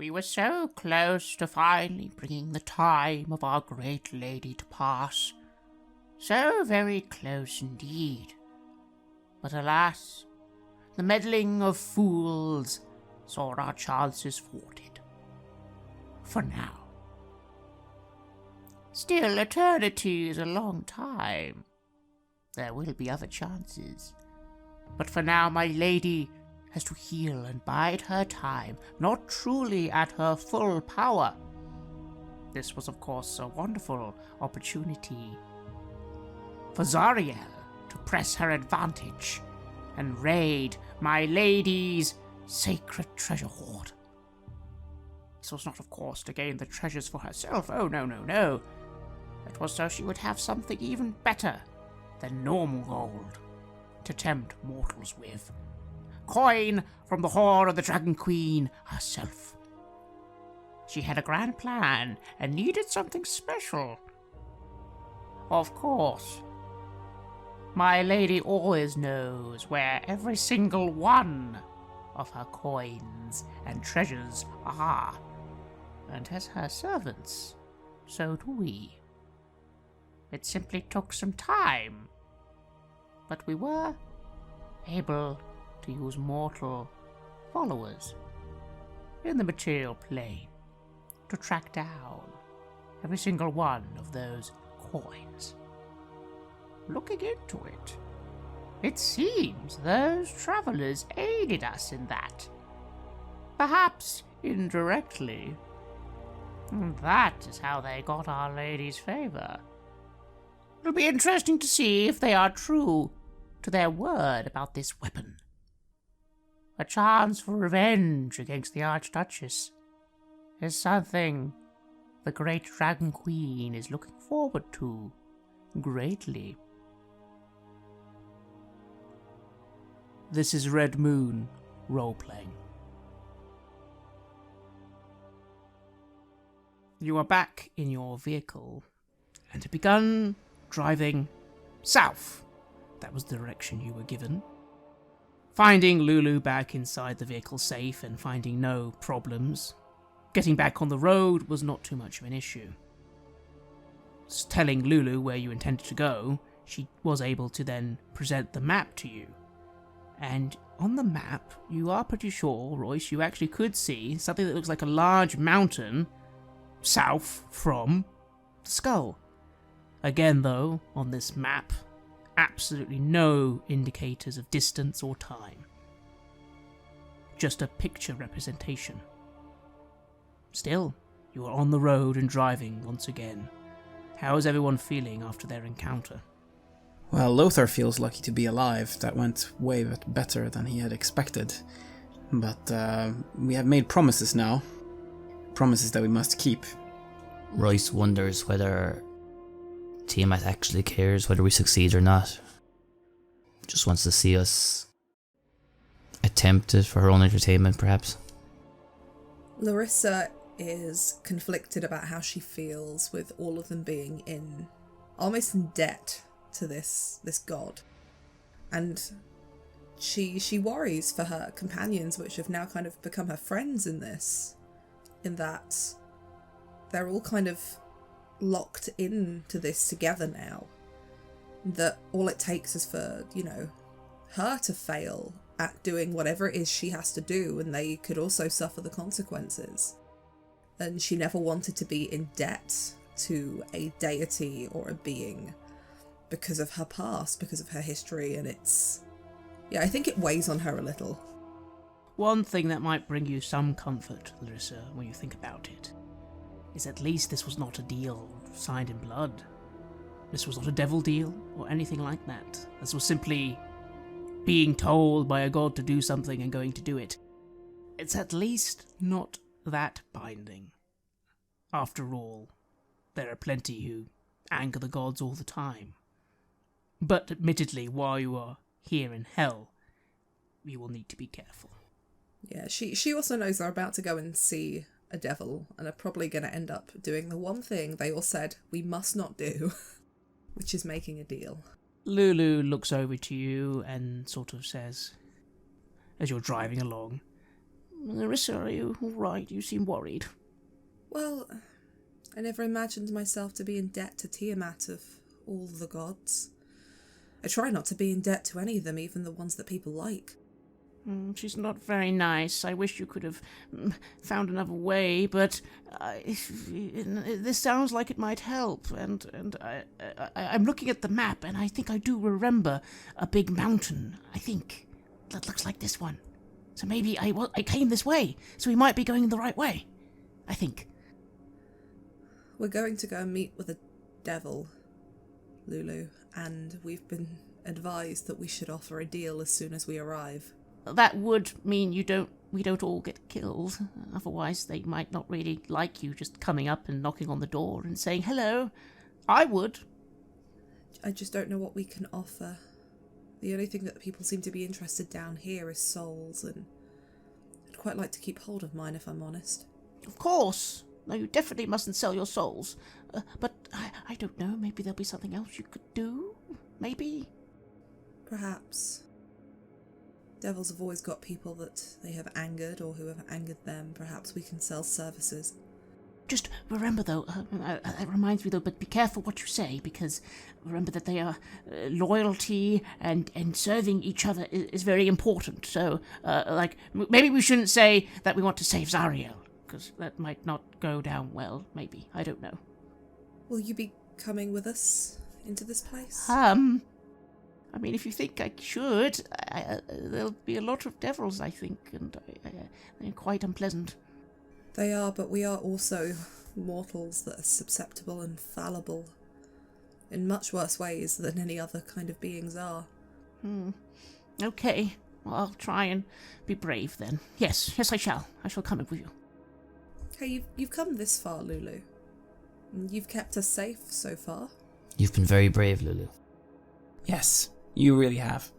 We were so close to finally bringing the time of our great lady to pass. So very close indeed. But alas, the meddling of fools saw our chances thwarted. For now. Still, eternity is a long time. There will be other chances. But for now, my lady has to heal and bide her time, not truly at her full power. This was, of course, a wonderful opportunity for Zariel to press her advantage and raid my lady's sacred treasure hoard. This was not, of course, to gain the treasures for herself. Oh, no, no, no. It was so she would have something even better than normal gold to tempt mortals with. Coin from the hoard of the Dragon Queen herself. She had a grand plan and needed something special. Of course, my lady always knows where every single one of her coins and treasures are. And as her servants, so do we. It simply took some time, but we were able to use mortal followers in the material plane to track down every single one of those coins. Looking into it, it seems those travelers aided us in that. Perhaps indirectly. And that is how they got Our Lady's favor. It'll be interesting to see if they are true to their word about this weapon. A chance for revenge against the Archduchess is something the great Dragon Queen is looking forward to greatly. This is Red Moon role-playing. You are back in your vehicle and have begun driving south. That was the direction you were given. Finding Lulu back inside the vehicle safe and finding no problems. Getting back on the road was not too much of an issue. Telling Lulu where you intended to go, she was able to then present the map to you. And on the map, you are pretty sure, Royce, you actually could see something that looks like a large mountain south from the skull. Again, though, on this map, absolutely no indicators of distance or time. Just a picture representation. Still, you are on the road and driving once again. How is everyone feeling after their encounter? Well, Lothar feels lucky to be alive. That went way better than he had expected. But we have made promises now. Promises that we must keep. Royce wonders whether Tiamat actually cares whether we succeed or not. Just wants to see us attempt it for her own entertainment, perhaps. Larissa is conflicted about how she feels with all of them being almost in debt to this god. And she worries for her companions, which have now kind of become her friends in this, in that they're all kind of locked into this together now. That all it takes is for, her to fail at doing whatever it is she has to do, and they could also suffer the consequences. And she never wanted to be in debt to a deity or a being because of her past, because of her history, and I think it weighs on her a little. One thing that might bring you some comfort, Larissa, when you think about it, is at least this was not a deal signed in blood. This was not a devil deal or anything like that. This was simply being told by a god to do something and going to do it. It's at least not that binding. After all, there are plenty who anger the gods all the time. But admittedly, while you are here in hell, you will need to be careful. Yeah, she also knows they're about to go and see a devil and are probably going to end up doing the one thing they all said we must not do, which is making a deal. Lulu looks over to you and sort of says, as you're driving along, Nerissa, are you all right? You seem worried. Well, I never imagined myself to be in debt to Tiamat of all the gods. I try not to be in debt to any of them, even the ones that people like. She's not very nice. I wish you could have found another way, but this sounds like it might help. And I'm looking at the map, and I think I do remember a big mountain. I think that looks like this one. So maybe I came this way, so we might be going the right way. I think. We're going to go and meet with a devil, Lulu, and we've been advised that we should offer a deal as soon as we arrive. That would mean we don't all get killed. Otherwise, they might not really like you just coming up and knocking on the door and saying hello. I would. I just don't know what we can offer. The only thing that people seem to be interested down here is souls, and I'd quite like to keep hold of mine if I'm honest. Of course. No, you definitely mustn't sell your souls. But I don't know, maybe there'll be something else you could do? Maybe? Perhaps. Devils have always got people that they have angered or who have angered them. Perhaps we can sell services. Just remember, though, that reminds me, though, but be careful what you say, because remember that they are loyalty and serving each other is very important. So, maybe we shouldn't say that we want to save Zariel, because that might not go down well, maybe. I don't know. Will you be coming with us into this place? I mean, if you think I should, there'll be a lot of devils, I think, and they're quite unpleasant. They are, but we are also mortals that are susceptible and fallible in much worse ways than any other kind of beings are. Okay, well, I'll try and be brave then. Yes, I shall. I shall come with you. Hey, you've come this far, Lulu. You've kept us safe so far. You've been very brave, Lulu. Yes, you really have.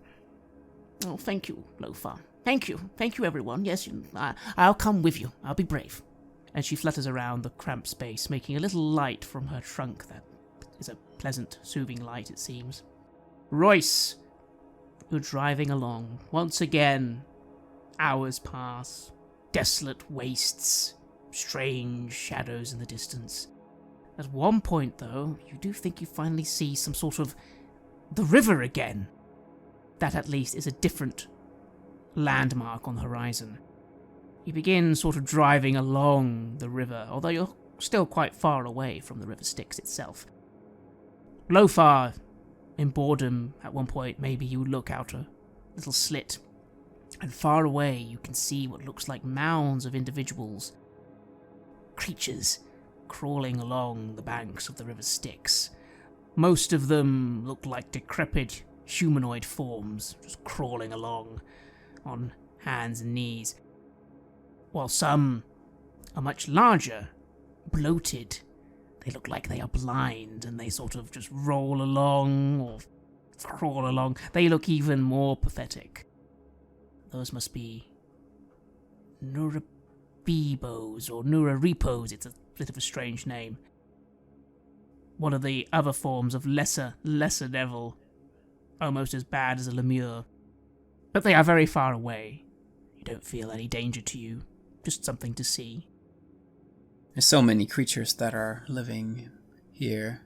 Oh, thank you, Lothar. Thank you, everyone. Yes, I'll come with you. I'll be brave. And she flutters around the cramped space, making a little light from her trunk that is a pleasant, soothing light, it seems. Royce, you're driving along. Once again, hours pass. Desolate wastes, strange shadows in the distance. At one point, though, you do think you finally see some sort of the river again. That, at least, is a different landmark on the horizon. You begin sort of driving along the river, although you're still quite far away from the river Styx itself. Lothar, in boredom, at one point, maybe you look out a little slit, and far away you can see what looks like mounds of individuals, creatures, crawling along the banks of the river Styx. Most of them look like decrepit humanoid forms, just crawling along on hands and knees, while some are much larger, bloated. They look like they are blind, and they sort of just roll along or crawl along. They look even more pathetic. Those must be Nurabibos or Nuraripos. It's a bit of a strange name. One of the other forms of lesser devil, almost as bad as a lemure. But they are very far away. You don't feel any danger to you, just something to see. There's so many creatures that are living here.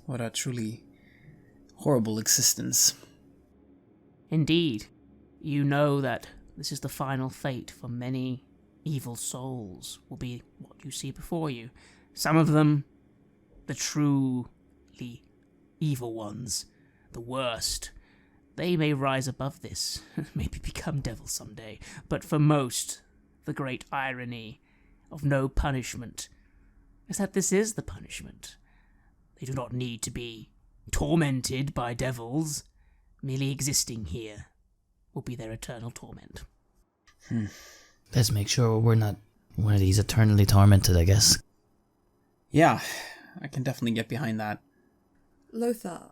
What a truly horrible existence. Indeed. You know that this is the final fate for many evil souls, will be what you see before you. Some of them, the truly evil ones, the worst, they may rise above this, maybe become devils someday, but for most, the great irony of no punishment is that this is the punishment. They do not need to be tormented by devils. Merely existing here will be their eternal torment. Let's make sure we're not one of these eternally tormented, I guess. Yeah, I can definitely get behind that. Lothar,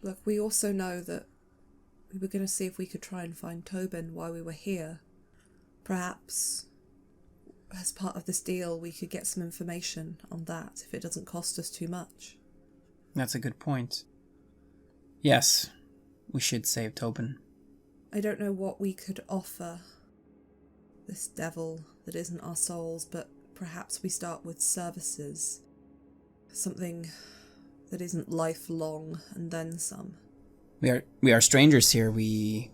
look, we also know that we were going to see if we could try and find Tobin while we were here. Perhaps, as part of this deal, we could get some information on that if it doesn't cost us too much. That's a good point. Yes, we should save Tobin. I don't know what we could offer this devil that isn't our souls, but perhaps we start with services. Something that isn't lifelong and then some. We are strangers here. We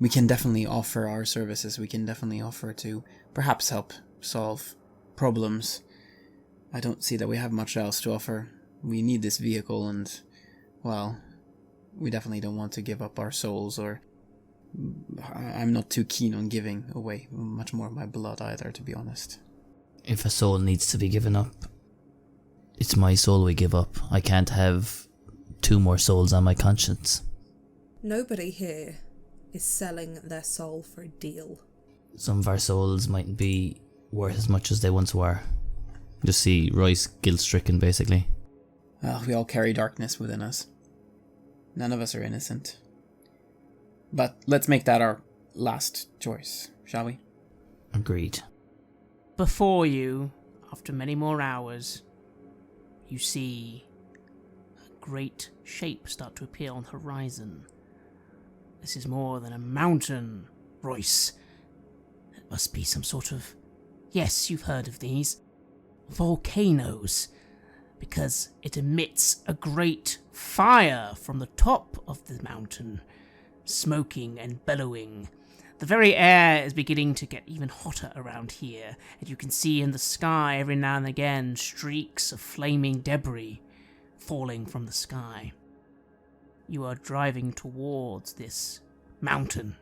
can definitely offer our services. We can definitely offer to perhaps help solve problems. I don't see that we have much else to offer. We need this vehicle and, well, we definitely don't want to give up our souls, or I'm not too keen on giving away much more of my blood either, to be honest. If a soul needs to be given up, it's my soul we give up. I can't have 2 more souls on my conscience. Nobody here is selling their soul for a deal. Some of our souls mightn't be worth as much as they once were. Just see Royce guilt-stricken, basically. Well, we all carry darkness within us. None of us are innocent. But let's make that our last choice, shall we? Agreed. Before you, after many more hours, you see a great shape start to appear on the horizon. This is more than a mountain, Royce. It must be some sort of... Yes, you've heard of these. Volcanoes. Because it emits a great fire from the top of the mountain, smoking and bellowing. The very air is beginning to get even hotter around here, and you can see in the sky every now and again streaks of flaming debris falling from the sky. You are driving towards this mountain.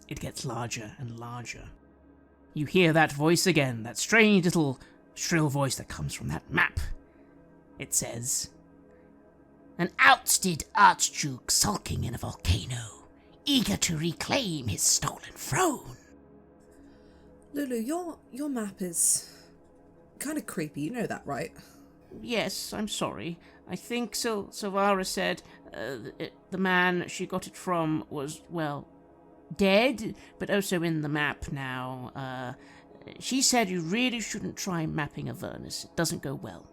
It gets larger and larger. You hear that voice again, that strange little shrill voice that comes from that map. It says, "An ousted archduke sulking in a volcano, eager to reclaim his stolen throne." Lulu, your map is kind of creepy, you know that, right? Yes, I'm sorry. I think Silvara said the man she got it from was, well, dead, but also in the map now. She said you really shouldn't try mapping Avernus. It doesn't go well.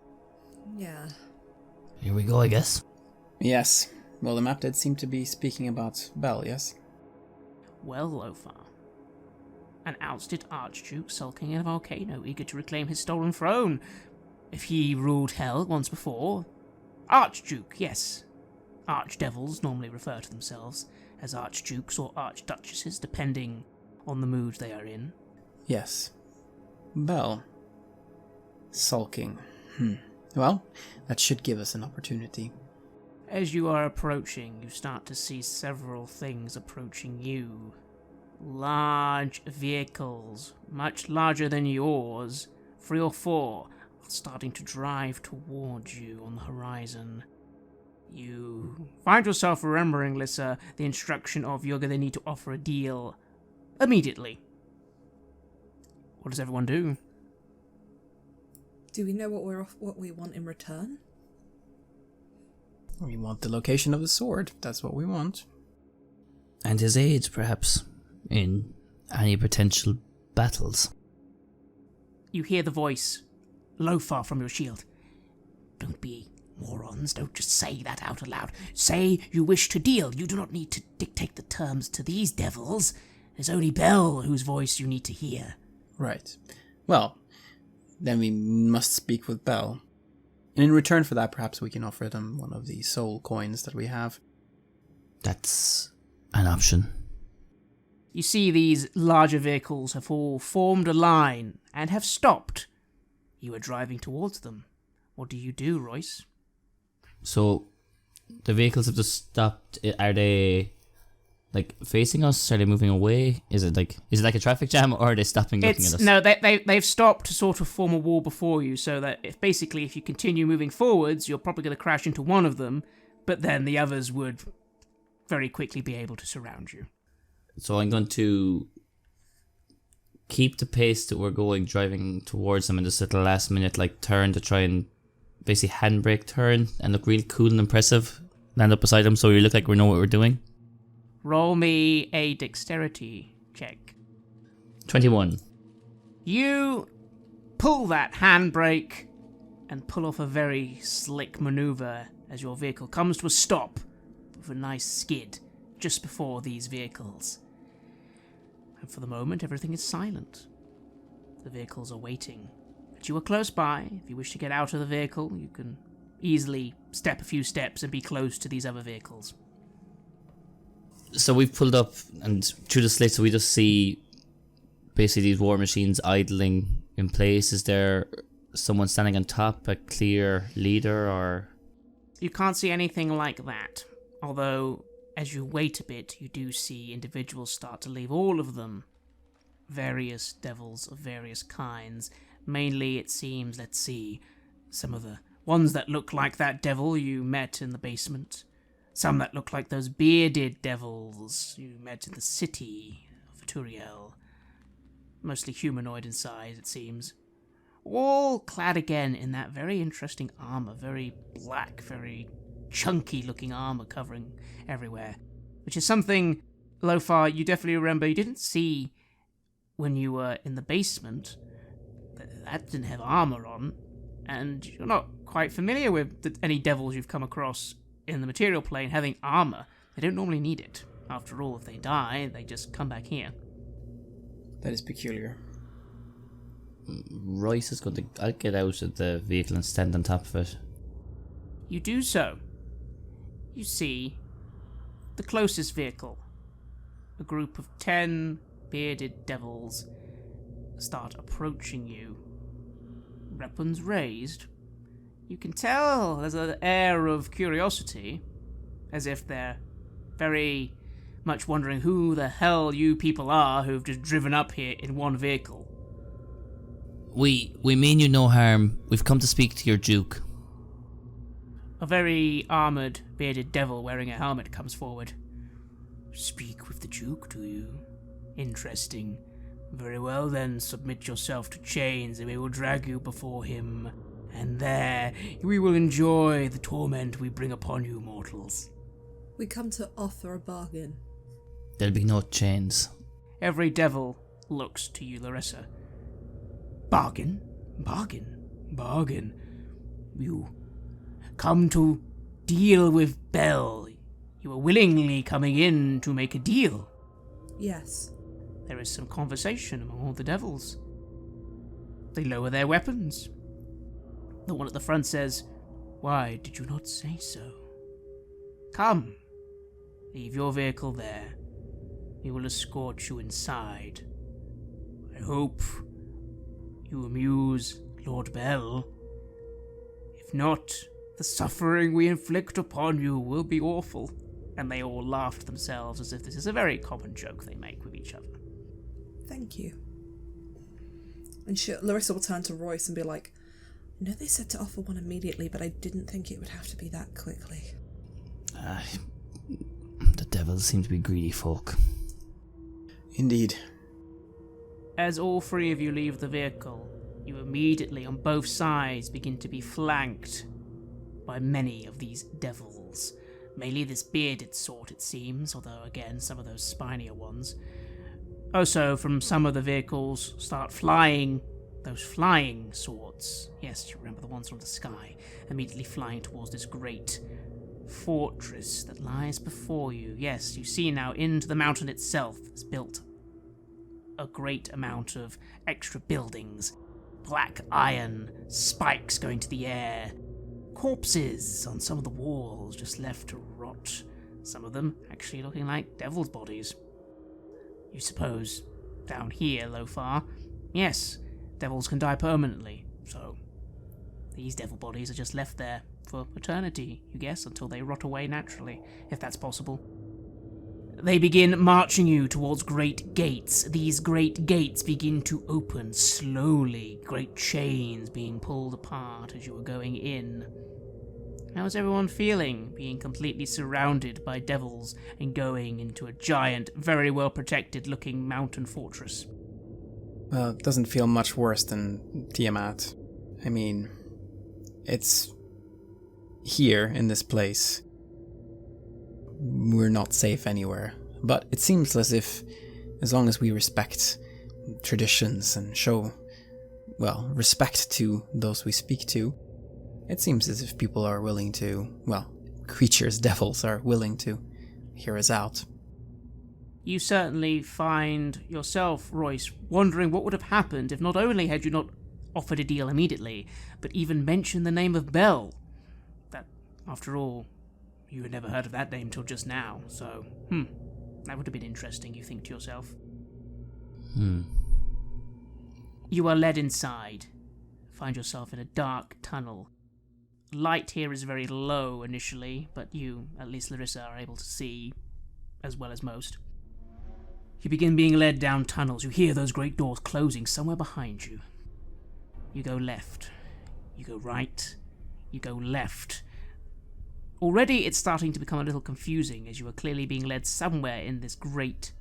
Yeah. Here we go, I guess. Yes. Well, the map did seem to be speaking about Bel, yes? Well, Lothar. An ousted archduke sulking in a volcano, eager to reclaim his stolen throne. If he ruled hell once before. Archduke, yes. Archdevils normally refer to themselves as archdukes or archduchesses, depending on the mood they are in. Yes. Bel. Sulking. Well, that should give us an opportunity. As you are approaching, you start to see several things approaching you. Large vehicles, much larger than yours, 3 or 4, are starting to drive towards you on the horizon. You find yourself remembering, Lissa, the instruction of you're going to need to offer a deal immediately. What does everyone do? Do we know what we want in return? We want the location of the sword. That's what we want. And his aid, perhaps, in any potential battles. You hear the voice, Lothar, from your shield. Don't be morons, don't just say that out aloud. Say you wish to deal. You do not need to dictate the terms to these devils. There's only Bel whose voice you need to hear. Right. Well, then we must speak with Bel. And in return for that, perhaps we can offer them one of the soul coins that we have. That's an option. You see these larger vehicles have all formed a line and have stopped. You are driving towards them. What do you do, Royce? So, the vehicles have just stopped. Are they, like, facing us? Are they moving away? Is it like a traffic jam, or are they stopping looking at us? No, they've stopped to sort of form a wall before you, so that if you continue moving forwards, you're probably going to crash into one of them, but then the others would very quickly be able to surround you. So I'm going to keep the pace that we're going, driving towards them, and just at the last minute, like, turn to try and basically handbrake turn and look really cool and impressive. Land up beside them so we look like we know what we're doing. Roll me a dexterity check. 21. You pull that handbrake and pull off a very slick maneuver as your vehicle comes to a stop with a nice skid, just before these vehicles. And for the moment, everything is silent. The vehicles are waiting. But you are close by. If you wish to get out of the vehicle, you can easily step a few steps and be close to these other vehicles. So we've pulled up, and through the slits we just see basically these war machines idling in place. Is there someone standing on top, a clear leader, or...? You can't see anything like that. Although, as you wait a bit, you do see individuals start to leave. All of them. Various devils of various kinds. Mainly, it seems, let's see, some of the ones that look like that devil you met in the basement. Some that look like those bearded devils you met in the city of Turiel. Mostly humanoid in size, it seems. All clad again in that very interesting armor, very black, very chunky-looking armor covering everywhere. Which is something, Lofar, you definitely remember you didn't see when you were in the basement. That didn't have armor on, and you're not quite familiar with any devils you've come across in the material plane having armor. They don't normally need it. After all, if they die, they just come back here. That is peculiar. Royce is going to... I'll get out of the vehicle and stand on top of it. You do so. You see the closest vehicle. A group of 10 bearded devils start approaching you. Weapons raised. You can tell there's an air of curiosity, as if they're very much wondering who the hell you people are who've just driven up here in one vehicle. We mean you no harm. We've come to speak to your Duke. A very armoured, bearded devil wearing a helmet comes forward. Speak with the Duke, do you? Interesting. Very well then, submit yourself to chains and we will drag you before him. And there, we will enjoy the torment we bring upon you mortals. We come to offer a bargain. There'll be no chains. Every devil looks to you, Larissa. Bargain? Bargain? Bargain? You come to deal with Bel. You are willingly coming in to make a deal. Yes. There is some conversation among all the devils. They lower their weapons. The one at the front says, "Why did you not say so? Come, leave your vehicle there. We will escort you inside. I hope you amuse Lord Bell. If not, the suffering we inflict upon you will be awful." And they all laughed themselves as if this is a very common joke they make with each other. Thank you. And Larissa will turn to Royce and be like, I know they said to offer one immediately, but I didn't think it would have to be that quickly. The devils seem to be greedy folk. Indeed. As all three of you leave the vehicle, you immediately on both sides begin to be flanked by many of these devils. Mainly this bearded sort, it seems, although again, some of those spinier ones. Also, from some of the vehicles start flying those flying swords. Yes, you remember the ones from the sky, immediately flying towards this great fortress that lies before you. Yes, you see now into the mountain itself is built a great amount of extra buildings. Black iron, spikes going to the air, corpses on some of the walls just left to rot. Some of them actually looking like devil's bodies. You suppose, down here, Lofar, yes, devils can die permanently, so these devil bodies are just left there for eternity, you guess, until they rot away naturally, if that's possible. They begin marching you towards great gates. These great gates begin to open slowly, great chains being pulled apart as you are going in. How's everyone feeling, being completely surrounded by devils and going into a giant, very well protected looking mountain fortress? Well, it doesn't feel much worse than Tiamat. I mean, it's here in this place. We're not safe anywhere. But it seems as if, as long as we respect traditions and show, well, respect to those we speak to, it seems as if people are willing to, well, creatures, devils, are willing to hear us out. You certainly find yourself, Royce, wondering what would have happened if not only had you not offered a deal immediately, but even mentioned the name of Bell. That, after all, you had never heard of that name till just now, so, that would have been interesting, you think to yourself. You are led inside. Find yourself in a dark tunnel. Light here is very low initially, but you, at least Larissa, are able to see as well as most. You begin being led down tunnels. You hear those great doors closing somewhere behind you. You go left. You go right. You go left. Already it's starting to become a little confusing as you are clearly being led somewhere in this great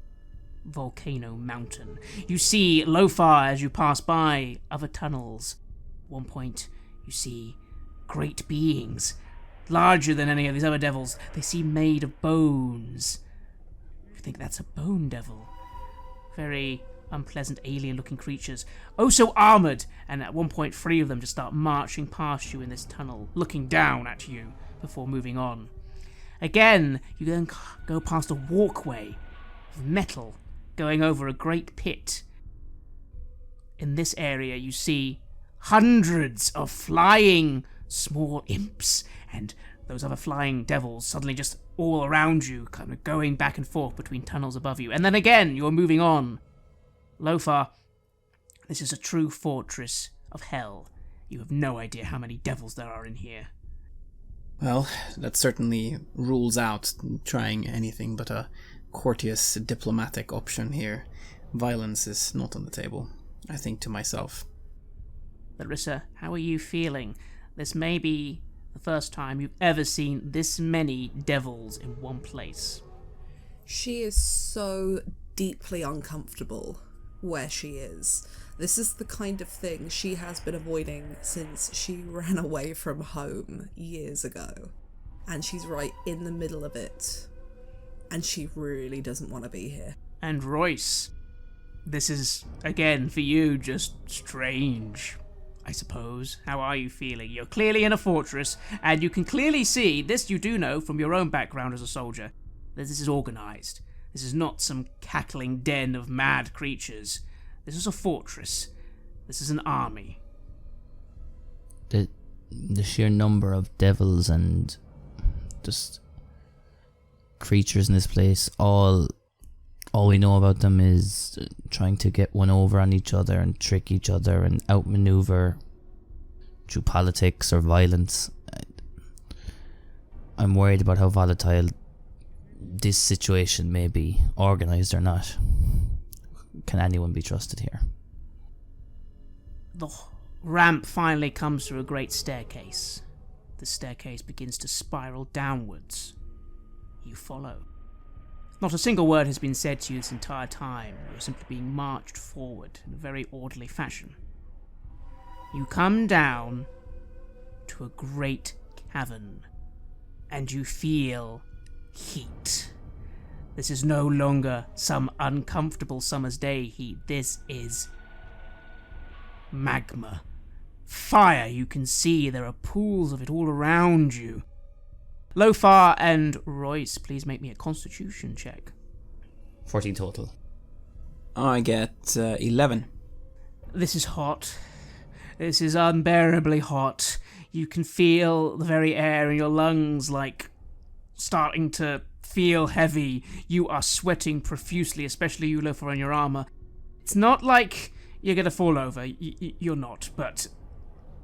volcano mountain. You see Lofar as you pass by other tunnels. At one point you see great beings, larger than any of these other devils. They seem made of bones. You think that's a bone devil. Very unpleasant alien-looking creatures. Oh, so armoured! And at one point 3 of them just start marching past you in this tunnel, looking down at you before moving on. Again, you then go past a walkway of metal going over a great pit. In this area you see hundreds of flying small imps, and those other flying devils suddenly just all around you, kind of going back and forth between tunnels above you. And then again, you're moving on. Lofar, this is a true fortress of hell. You have no idea how many devils there are in here. Well, that certainly rules out trying anything but a courteous diplomatic option here. Violence is not on the table, I think to myself. Larissa, how are you feeling? This may be the first time you've ever seen this many devils in one place. She is so deeply uncomfortable where she is. This is the kind of thing she has been avoiding since she ran away from home years ago. And she's right in the middle of it. And she really doesn't want to be here. And Royce, this is, again, for you, just strange, I suppose. How are you feeling? You're clearly in a fortress, and you can clearly see, this you do know from your own background as a soldier, that this is organised. This is not some cackling den of mad creatures. This is a fortress. This is an army. The sheer number of devils and just creatures in this place, all we know about them is trying to get one over on each other and trick each other and outmaneuver through politics or violence. I'm worried about how volatile this situation may be, organised or not. Can anyone be trusted here? The ramp finally comes through a great staircase. The staircase begins to spiral downwards. You follow. Not a single word has been said to you this entire time. You're simply being marched forward in a very orderly fashion. You come down to a great cavern, and you feel heat. This is no longer some uncomfortable summer's day heat. This is magma. Fire, you can see. There are pools of it all around you. Lofar and Royce, please make me a constitution check. 14 total. I get 11. This is hot. This is unbearably hot. You can feel the very air in your lungs, like, starting to feel heavy. You are sweating profusely, especially you, Lofar, in your armor. It's not like you're gonna fall over. You're not, but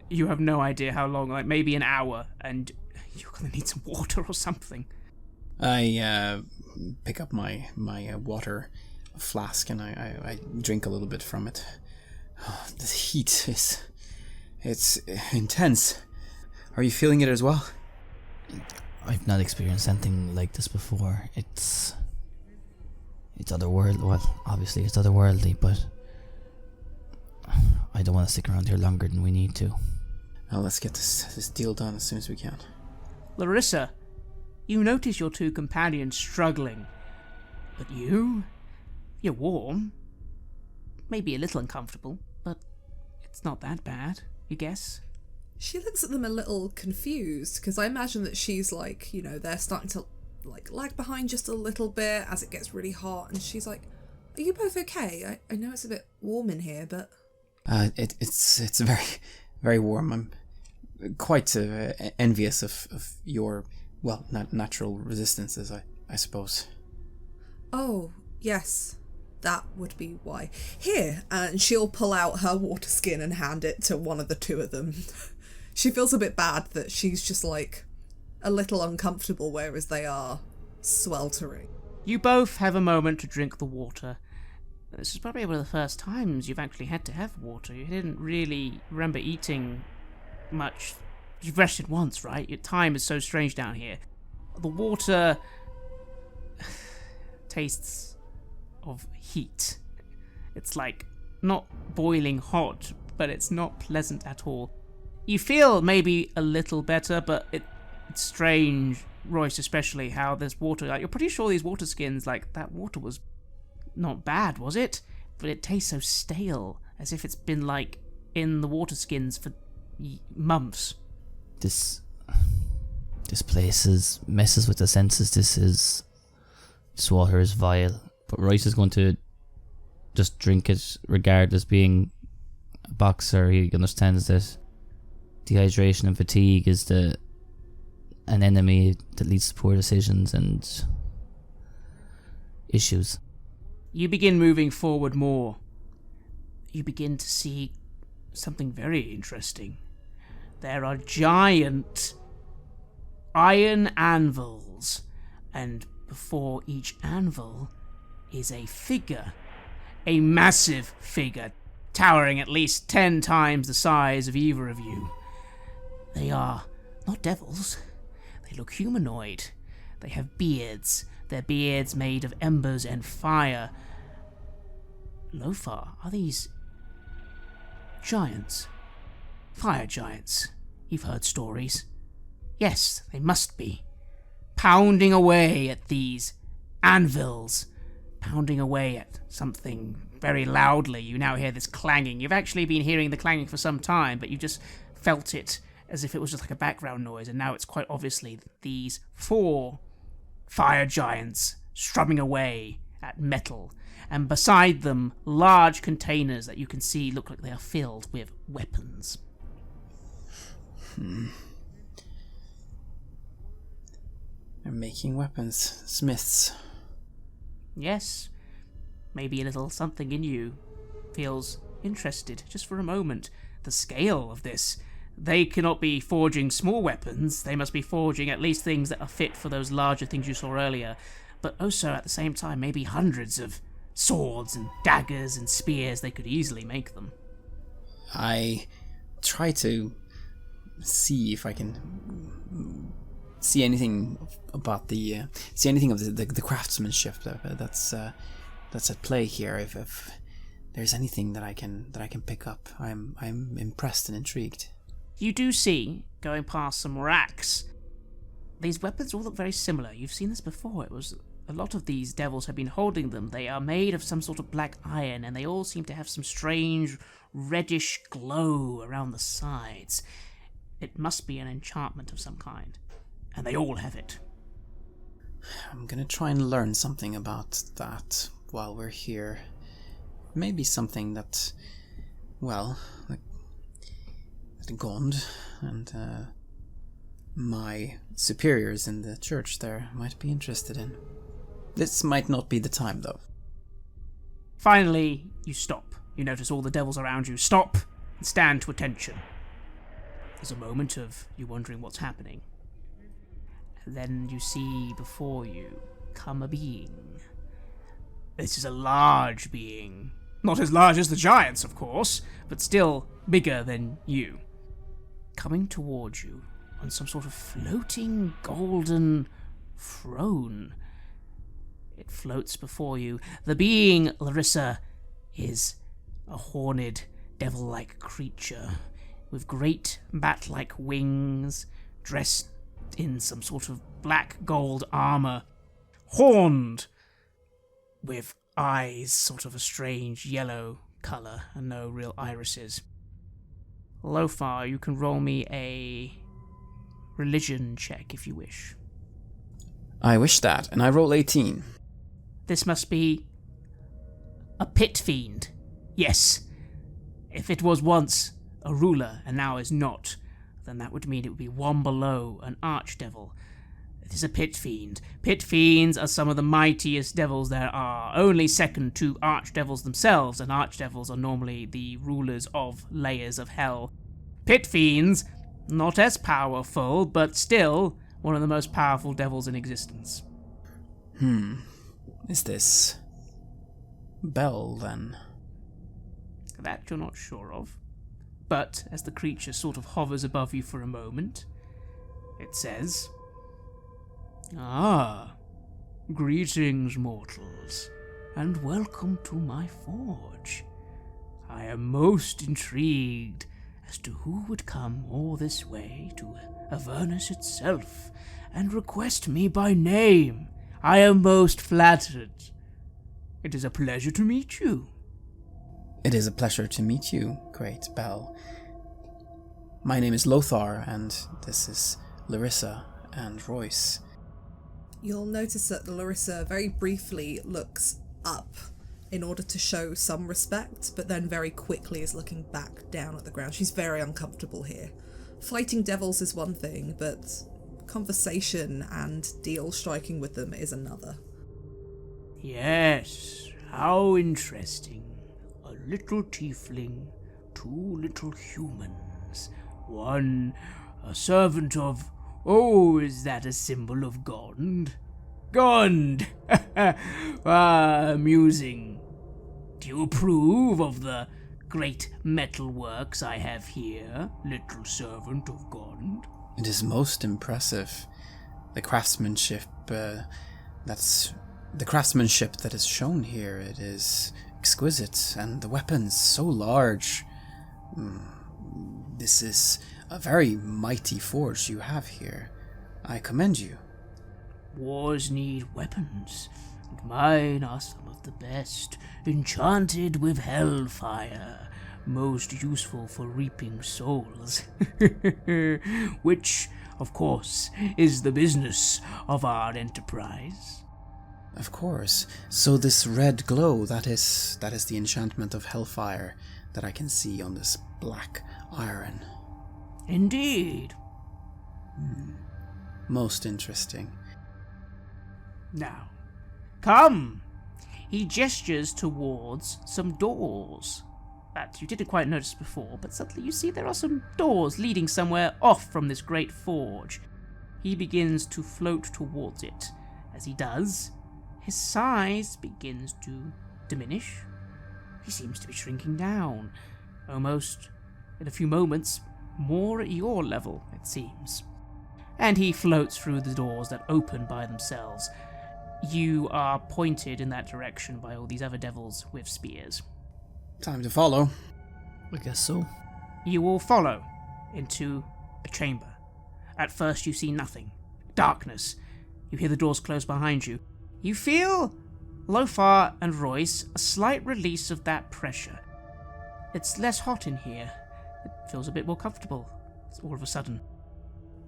you have no idea how long, like maybe an hour, and you're gonna need some water or something. I pick up my water flask and I drink a little bit from it. Oh, the heat it's intense. Are you feeling it as well? I've not experienced anything like this before. It's otherworldly. Well, obviously it's otherworldly, but I don't want to stick around here longer than we need to. Well, let's get this deal done as soon as we can. Larissa, you notice your two companions struggling. But you're warm. Maybe a little uncomfortable, but it's not that bad, you guess? She looks at them a little confused, because I imagine that she's like, they're starting to like lag behind just a little bit as it gets really hot, and she's like, "Are you both okay? I know it's a bit warm in here, but..." It's very, very warm. I'm quite envious of your, well, natural resistances, I suppose. "Oh, yes, that would be why. Here," and she'll pull out her water skin and hand it to one of the two of them. She feels a bit bad that she's just like a little uncomfortable, whereas they are sweltering. You both have a moment to drink the water. This is probably one of the first times you've actually had to have water. You didn't really remember eating much. You've rested once, right? Your time is so strange down here. The water tastes of heat. It's like not boiling hot, but it's not pleasant at all. You feel maybe a little better, but it's strange, Royce especially, how this water, like, you're pretty sure these water skins, like, that water was not bad, was it? But it tastes so stale, as if it's been, like, in the water skins for months. This place messes with the senses. This water is vile. But Royce is going to just drink it, regardless. Being a boxer, he understands that dehydration and fatigue is an enemy that leads to poor decisions and issues. You begin moving forward more. You begin to see something very interesting. There are giant iron anvils, and before each anvil is a figure. A massive figure, towering at least 10 times the size of either of you. They are not devils. They look humanoid. They have beards. Their beards made of embers and fire. Lofar, are these giants? Fire giants. You've heard stories. Yes, they must be. Pounding away at these anvils. Pounding away at something very loudly. You now hear this clanging. You've actually been hearing the clanging for some time, but you just felt it as if it was just like a background noise, and now it's quite obviously these 4 fire giants strumming away at metal, and beside them large containers that you can see look like they are filled with weapons. They're making weapons. Smiths. Yes, maybe a little something in you feels interested, just for a moment. The scale of this. They cannot be forging small weapons. They must be forging at least things that are fit for those larger things you saw earlier. But also, at the same time, maybe hundreds of swords and daggers and spears. They could easily make them. I try to see if I can see anything about see anything of the craftsmanship that's at play here. If there's anything that I can pick up, I'm impressed and intrigued. You do see, going past some racks, these weapons all look very similar. You've seen this before. It was a lot of these devils have been holding them. They are made of some sort of black iron, and they all seem to have some strange reddish glow around the sides. It must be an enchantment of some kind, and they all have it. I'm gonna try and learn something about that while we're here. Maybe something that, well, like Gond and my superiors in the church there might be interested in. This might not be the time, though. Finally, you stop. You notice all the devils around you stop and stand to attention. There's a moment of you wondering what's happening. And then you see before you come a being. This is a large being. Not as large as the giants, of course, but still bigger than you. Coming towards you on some sort of floating golden throne. It floats before you. The being, Larissa, is a horned, devil-like creature with great bat-like wings, dressed in some sort of black gold armor, horned, with eyes sort of a strange yellow color and no real irises. Lofar, you can roll me a religion check if you wish. I wish that, and I roll 18. This must be a pit fiend. Yes. If it was once a ruler and now is not, then that would mean it would be one below an archdevil. It is a pit fiend. Pit fiends are some of the mightiest devils there are, only second to archdevils themselves, and archdevils are normally the rulers of layers of hell. Pit fiends, not as powerful, but still one of the most powerful devils in existence. Is this Bell, then? That you're not sure of. But as the creature sort of hovers above you for a moment, it says, "Ah, greetings, mortals, and welcome to my forge. I am most intrigued as to who would come all this way to Avernus itself and request me by name. I am most flattered. It is a pleasure to meet you." It is a pleasure to meet you, great Bell. My name is Lothar, and this is Larissa and Royce. You'll notice that Larissa very briefly looks up in order to show some respect, but then very quickly is looking back down at the ground. She's very uncomfortable here. Fighting devils is one thing, but conversation and deal striking with them is another. Yes, how interesting. A little tiefling, two little humans, one a servant of... Oh, is that a symbol of Gond? Gond! Ah, amusing. Do you approve of the great metalworks I have here, little servant of Gond? It is most impressive. The craftsmanship, the craftsmanship that is shown here, it is exquisite, and the weapons so large. This is a very mighty forge you have here. I commend you. Wars need weapons, and mine are some of the best, enchanted with Hellfire, most useful for reaping souls, which, of course, is the business of our enterprise. Of course. So this red glow, that is the enchantment of Hellfire that I can see on this black iron. Indeed. Most interesting. Now, come! He gestures towards some doors that you didn't quite notice before, but suddenly you see there are some doors leading somewhere off from this great forge. He begins to float towards it. As he does, his size begins to diminish. He seems to be shrinking down, almost, in a few moments, more at your level, it seems. And he floats through the doors that open by themselves. You are pointed in that direction by all these other devils with spears. Time to follow. I guess so. You all follow into a chamber. At first you see nothing. Darkness. You hear the doors close behind you. You feel, Lothar and Royce, a slight release of that pressure. It's less hot in here. It feels a bit more comfortable, all of a sudden.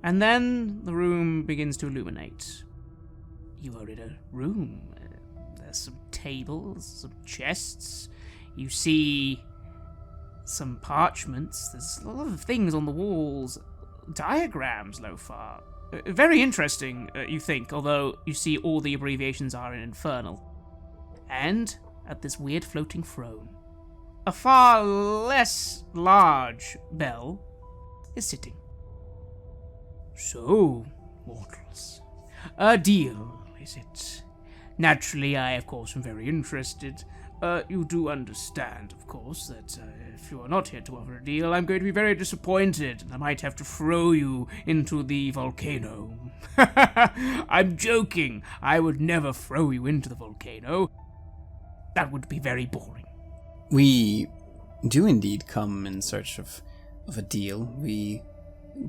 And then the room begins to illuminate. You are in a room. There's some tables, some chests. You see some parchments. There's a lot of things on the walls. Diagrams, Lothar. Very interesting, you think, although you see all the abbreviations are in Infernal. And at this weird floating throne, a far less large Bell is sitting. So, mortals, a deal, is it? Naturally, I, of course, am very interested. You do understand, of course, that if you are not here to offer a deal, I'm going to be very disappointed, and I might have to throw you into the volcano. I'm joking. I would never throw you into the volcano. That would be very boring. We do indeed come in search of a deal. We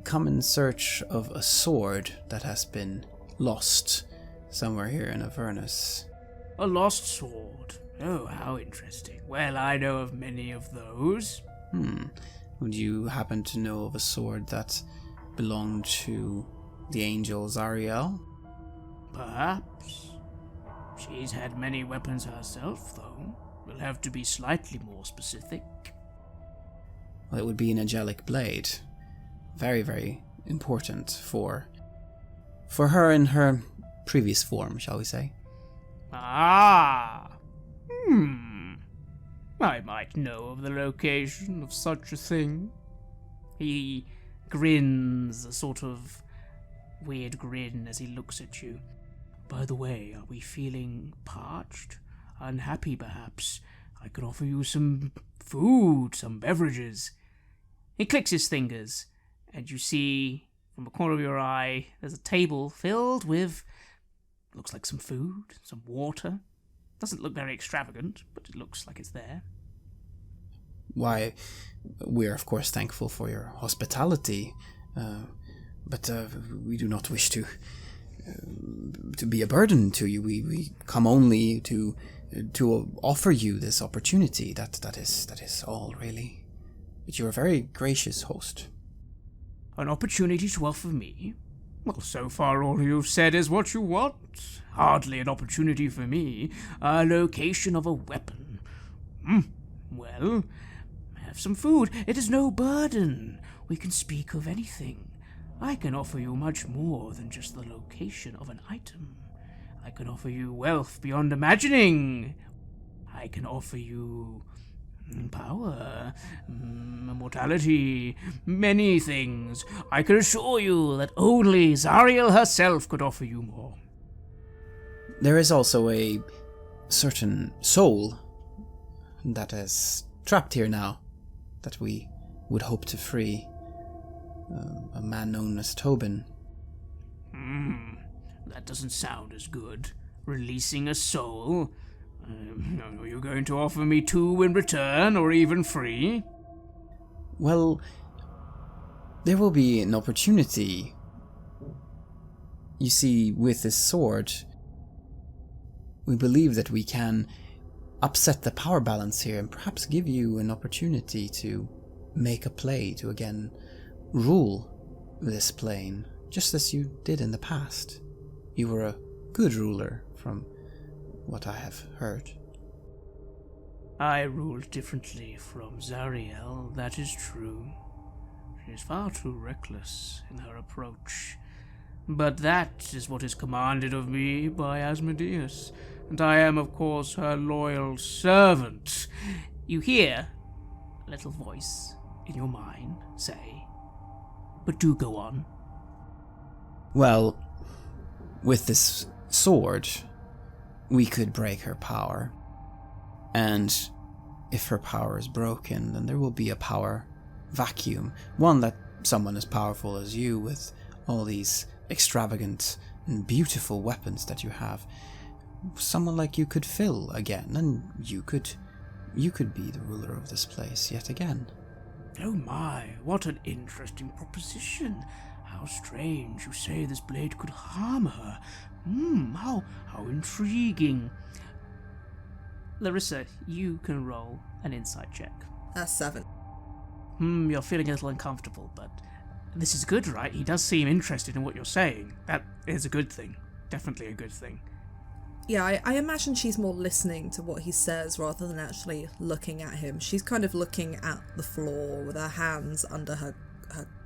come in search of a sword that has been lost somewhere here in Avernus. A lost sword. Oh, how interesting. Well, I know of many of those. Would you happen to know of a sword that belonged to the angel Zariel? Perhaps. She's had many weapons herself, though. We'll have to be slightly more specific. Well, it would be an angelic blade. Very, very important for her in her previous form, shall we say. Ah! I might know of the location of such a thing. He grins, a sort of weird grin as he looks at you. By the way, are we feeling parched? Unhappy, perhaps? I could offer you some food, some beverages. He clicks his fingers, and you see, from the corner of your eye, there's a table filled with, looks like some food, some water. Doesn't look very extravagant, but it looks like it's there. Why, we're of course thankful for your hospitality, but we do not wish to be a burden to you. We come only to offer you this opportunity. That is all, really. But you're a very gracious host. An opportunity to offer me? Well, so far all you've said is what you want. Hardly an opportunity for me. A location of a weapon. Well, have some food. It is no burden. We can speak of anything. I can offer you much more than just the location of an item. I can offer you wealth beyond imagining. I can offer you power, immortality, many things. I can assure you that only Zariel herself could offer you more. There is also a certain soul that is trapped here now, that we would hope to free. A man known as Tobin. That doesn't sound as good. Releasing a soul. Are you going to offer me 2 in return, or even free? Well, there will be an opportunity. You see, with this sword, we believe that we can upset the power balance here and perhaps give you an opportunity to make a play to again rule this plane, just as you did in the past. You were a good ruler, from what I have heard. I ruled differently from Zariel, that is true. She is far too reckless in her approach. But that is what is commanded of me by Asmodeus, and I am, of course, her loyal servant. You hear a little voice in your mind say, but do go on. Well, with this sword, we could break her power. And if her power is broken, then there will be a power vacuum. One that someone as powerful as you, with all these extravagant and beautiful weapons that you have, someone like you could fill again, and you could be the ruler of this place yet again. Oh my, what an interesting proposition. How strange you say this blade could harm her. How intriguing. Larissa, you can roll an insight check. That's 7. You're feeling a little uncomfortable, but this is good, right? He does seem interested in what you're saying. That is a good thing. Definitely a good thing. Yeah, I imagine she's more listening to what he says rather than actually looking at him. She's kind of looking at the floor with her hands under her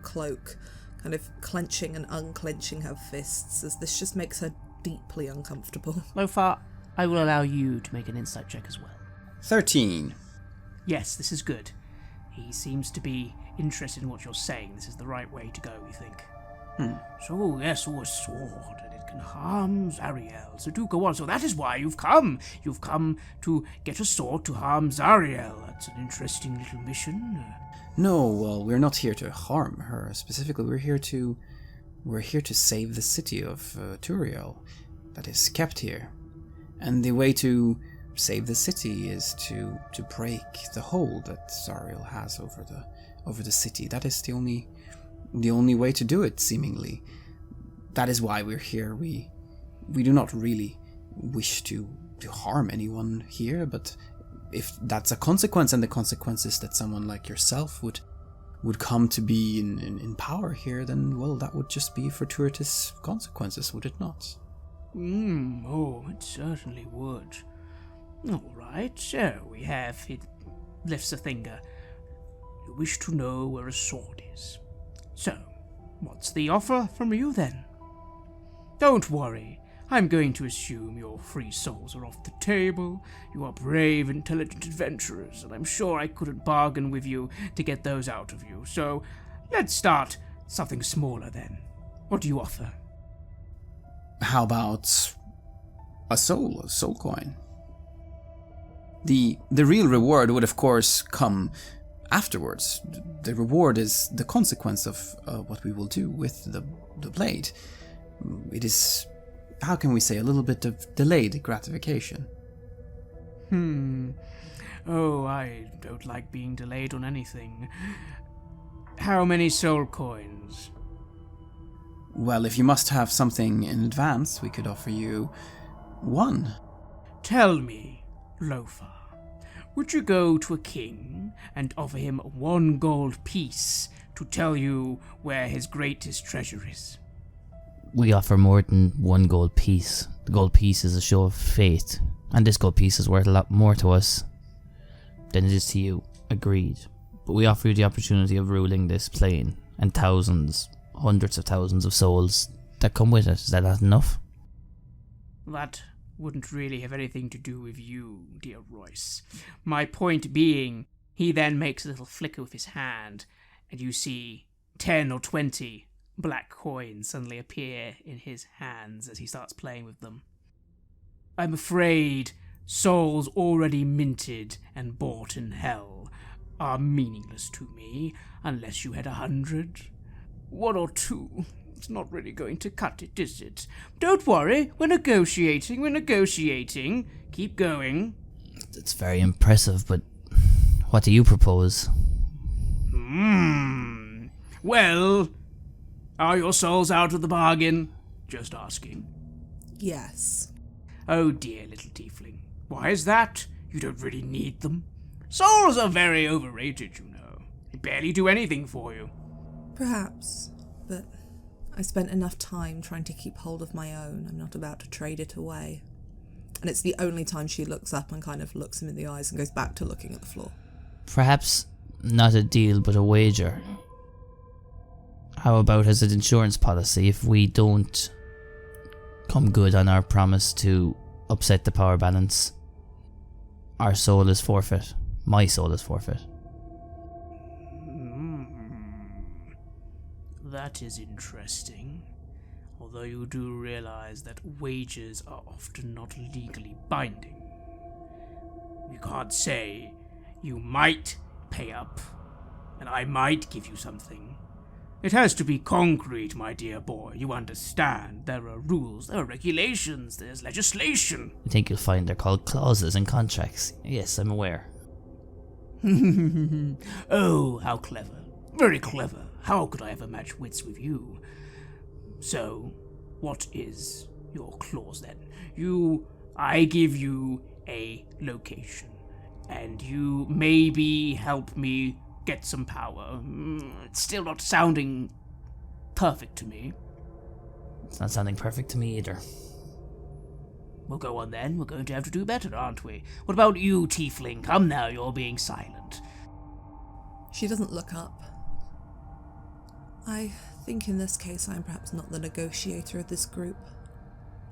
cloak, kind of clenching and unclenching her fists, as this just makes her deeply uncomfortable. Lofar, I will allow you to make an insight check as well. 13. Yes, this is good. He seems to be interested in what you're saying. This is the right way to go, we think. So, yes, a sword, and it can harm Zariel. So do go on. So that is why you've come. You've come to get a sword to harm Zariel. That's an interesting little mission. No, well, we're not here to harm her. Specifically, we're here to save the city of Turiel that is kept here. And the way to save the city is to break the hold that Zariel has over the city. That is the only way to do it, seemingly. That is why we're here. We do not really wish to harm anyone here, but if that's a consequence, and the consequence is that someone like yourself would come to be in power here, then, well, that would just be fortuitous consequences, would it not? Oh, it certainly would. All right, so we have... It lifts a finger. You wish to know where a sword is. So, what's the offer from you then? Don't worry. I'm going to assume your free souls are off the table. You are brave, intelligent adventurers, and I'm sure I couldn't bargain with you to get those out of you. So, let's start something smaller then. What do you offer? How about a soul coin? The real reward would, of course, come afterwards. The reward is the consequence of what we will do with the blade. It is, how can we say, a little bit of delayed gratification. Oh, I don't like being delayed on anything. How many soul coins? Well, if you must have something in advance, we could offer you 1. Tell me, Lothar, would you go to a king and offer him 1 gold piece to tell you where his greatest treasure is? We offer more than 1 gold piece. The gold piece is a show of faith, and this gold piece is worth a lot more to us than it is to you. Agreed. But we offer you the opportunity of ruling this plane, and thousands, hundreds of thousands of souls that come with it. Is that not enough? That wouldn't really have anything to do with you, dear Royce. My point being, he then makes a little flicker with his hand, and you see 10 or 20 black coins suddenly appear in his hands as he starts playing with them. I'm afraid souls already minted and bought in hell are meaningless to me unless you had 100. 1 or 2. It's not really going to cut it, is it? Don't worry, we're negotiating. Keep going. It's very impressive, but what do you propose? Well, are your souls out of the bargain? Just asking. Yes. Oh dear, little tiefling. Why is that? You don't really need them. Souls are very overrated, you know. They barely do anything for you. Perhaps, but I spent enough time trying to keep hold of my own. I'm not about to trade it away. And it's the only time she looks up and kind of looks him in the eyes and goes back to looking at the floor. Perhaps not a deal, but a wager. How about as an insurance policy, if we don't come good on our promise to upset the power balance, our soul is forfeit. My soul is forfeit. That is interesting. Although you do realize that wagers are often not legally binding. You can't say, you might pay up, and I might give you something. It has to be concrete, my dear boy, you understand. There are rules, there are regulations, there's legislation. I think you'll find they're called clauses in contracts. Yes, I'm aware. Oh, how clever. Very clever. How could I ever match wits with you? So, what is your clause then? I give you a location, and you maybe help me get some power. It's still not sounding perfect to me. It's not sounding perfect to me either. Well, go on then. We're going to have to do better, aren't we? What about you, tiefling? Come now, you're being silent. She doesn't look up. I think in this case I'm perhaps not the negotiator of this group.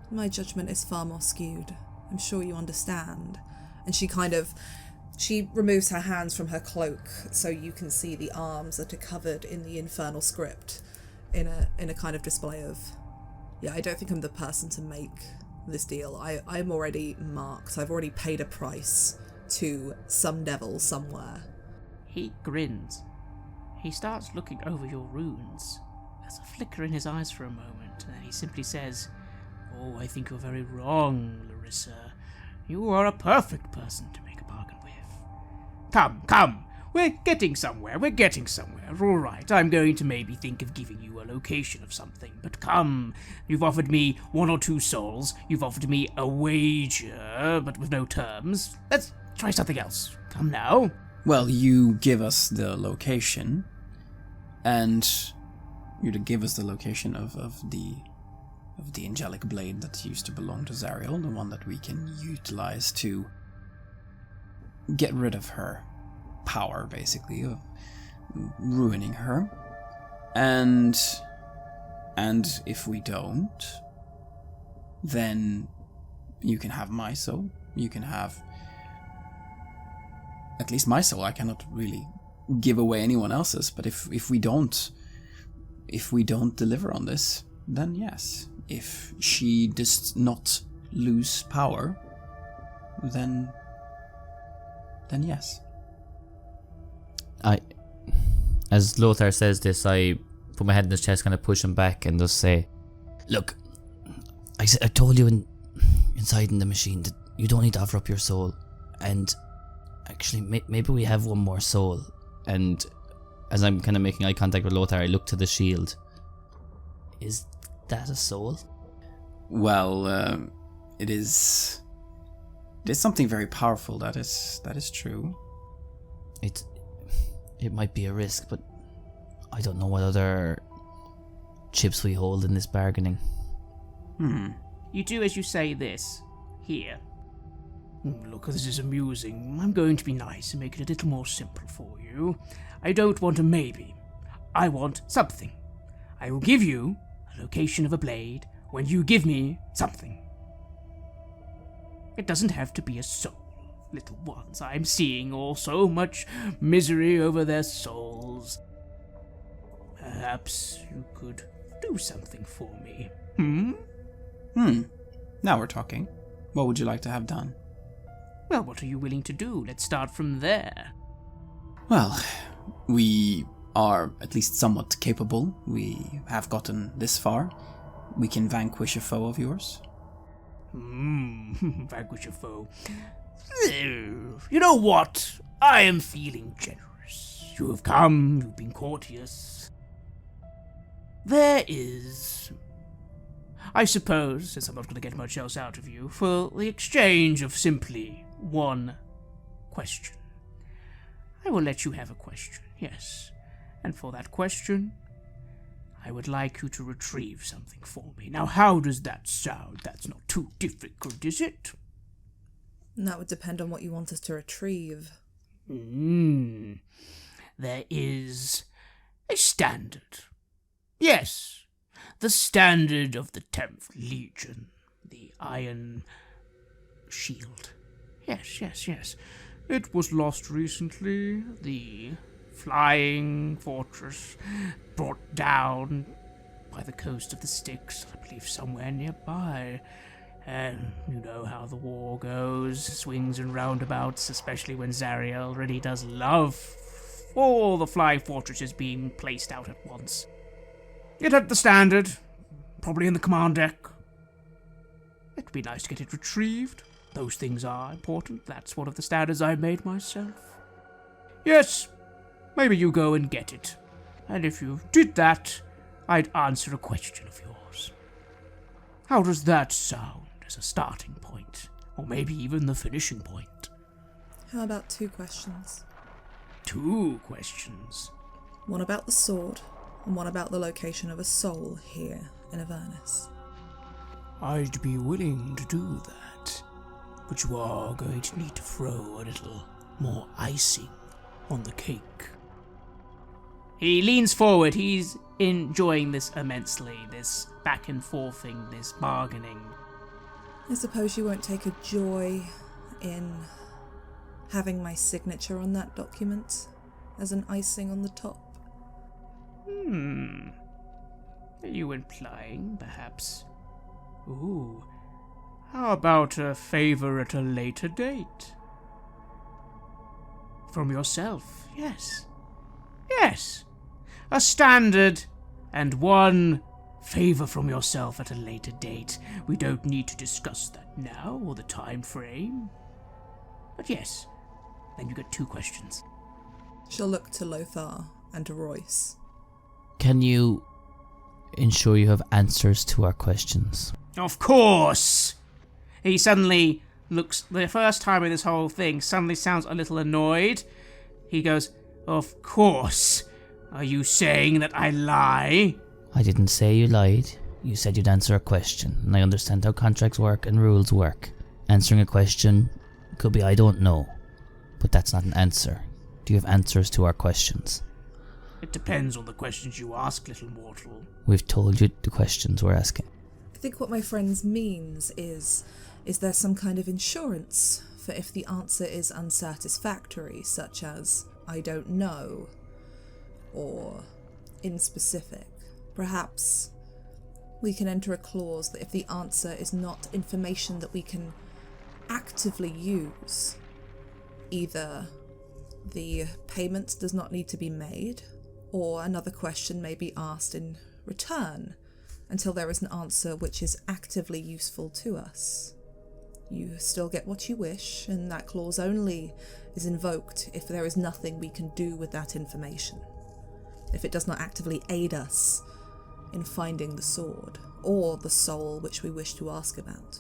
My judgment is far more skewed. I'm sure you understand. And she removes her hands from her cloak so you can see the arms that are covered in the infernal script in a kind of display of, yeah, I don't think I'm the person to make this deal. I'm already marked. I've already paid a price to some devil somewhere. He grins. He starts looking over your runes. There's a flicker in his eyes for a moment, and then he simply says, "Oh, I think you're very wrong, Larissa. You are a perfect person to make a bargain with. Come, we're getting somewhere, all right. I'm going to maybe think of giving you a location of something, but come, you've offered me 1 or 2 souls, you've offered me a wager, but with no terms. Let's try something else. Come now." Well, you give us the location, and you're to give us the location of the the angelic blade that used to belong to Zariel, the one that we can utilize to get rid of her power, basically, of ruining her. And if we don't, then you can have my soul. You can have at least my soul. I cannot really give away anyone else's, but if we don't deliver on this, then yes. If she does not lose power, then yes. As Lothar says this, I put my head in his chest, kind of push him back, and just say, "Look, I told you inside in the machine that you don't need to offer up your soul, and actually, maybe we have one more soul." And as I'm kind of making eye contact with Lothar, I look to the shield. Is that a soul? Well, it is something very powerful. That is true. It might be a risk, but I don't know what other chips we hold in this bargaining. You do as you say this. Here. Look, this is amusing. I'm going to be nice and make it a little more simple for you. I don't want a maybe. I want something. I will give you a location of a blade when you give me something. It doesn't have to be a soul. Little ones I'm seeing all so much misery over their souls. Perhaps you could do something for me. Now we're talking. What would you like to have done? Well, what are you willing to do? Let's start from there. Well, we are at least somewhat capable. We have gotten this far. We can vanquish a foe of yours. Vanquish a foe. You know what? I am feeling generous. You have come, you've been courteous. There is, I suppose, since I'm not going to get much else out of you, for the exchange of simply one question. I will let you have a question, yes. And for that question, I would like you to retrieve something for me. Now, how does that sound? That's not too difficult, is it? That would depend on what you want us to retrieve. There is a standard. Yes, the standard of the 10th Legion. The Iron Shield. Yes. It was lost recently. The flying fortress brought down by the coast of the Styx, I believe somewhere nearby. And you know how the war goes, swings and roundabouts, especially when Zariel really does love all the flying fortresses being placed out at once. It had the standard, probably in the command deck. It'd be nice to get it retrieved. Those things are important. That's one of the standards I made myself. Yes, maybe you go and get it. And if you did that, I'd answer a question of yours. How does that sound as a starting point? Or maybe even the finishing point? How about 2 questions? 2 questions? One about the sword, and one about the location of a soul here in Avernus. I'd be willing to do that, but you are going to need to throw a little more icing on the cake. He leans forward. He's enjoying this immensely, this back and forthing, this bargaining. I suppose you won't take a joy in having my signature on that document as an icing on the top? Are you implying, perhaps? Ooh, how about a favor at a later date? From yourself, yes. Yes, a standard and one favor from yourself at a later date. We don't need to discuss that now, or the time frame. But yes, then you get 2 questions. She'll look to Lothar and to Royce. Can you ensure you have answers to our questions? Of course! He suddenly looks, the first time in this whole thing, suddenly sounds a little annoyed. He goes, of course. Are you saying that I lie? I didn't say you lied. You said you'd answer a question, and I understand how contracts work and rules work. Answering a question could be I don't know, but that's not an answer. Do you have answers to our questions? It depends on the questions you ask, little mortal. We've told you the questions we're asking. I think what my friends means is there some kind of insurance for if the answer is unsatisfactory, such as I don't know, or inspecific? Perhaps we can enter a clause that if the answer is not information that we can actively use, either the payment does not need to be made, or another question may be asked in return until there is an answer which is actively useful to us. You still get what you wish, and that clause only is invoked if there is nothing we can do with that information. If it does not actively aid us in finding the sword, or the soul which we wish to ask about.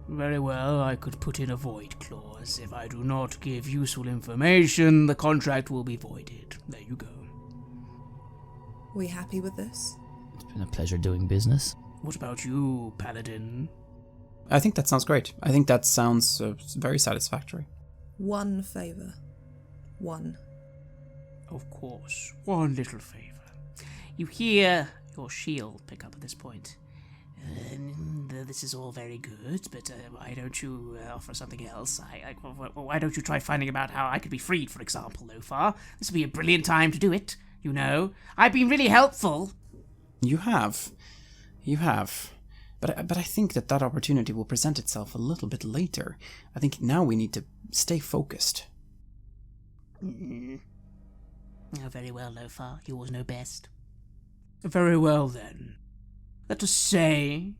Very well, I could put in a void clause. If I do not give useful information, the contract will be voided. There you go. We happy with this? It's been a pleasure doing business. What about you, Paladin? I think that sounds great. I think that sounds very satisfactory. One favour. One. Of course, one little favour. You hear your shield pick up at this point. This is all very good, but why don't you offer something else? Why don't you try finding out how I could be freed, for example, Lofar? This would be a brilliant time to do it, you know. I've been really helpful. You have. But I think that opportunity will present itself a little bit later. I think now we need to stay focused. Oh, very well, Lofar. You always know best. Very well, then. Let us say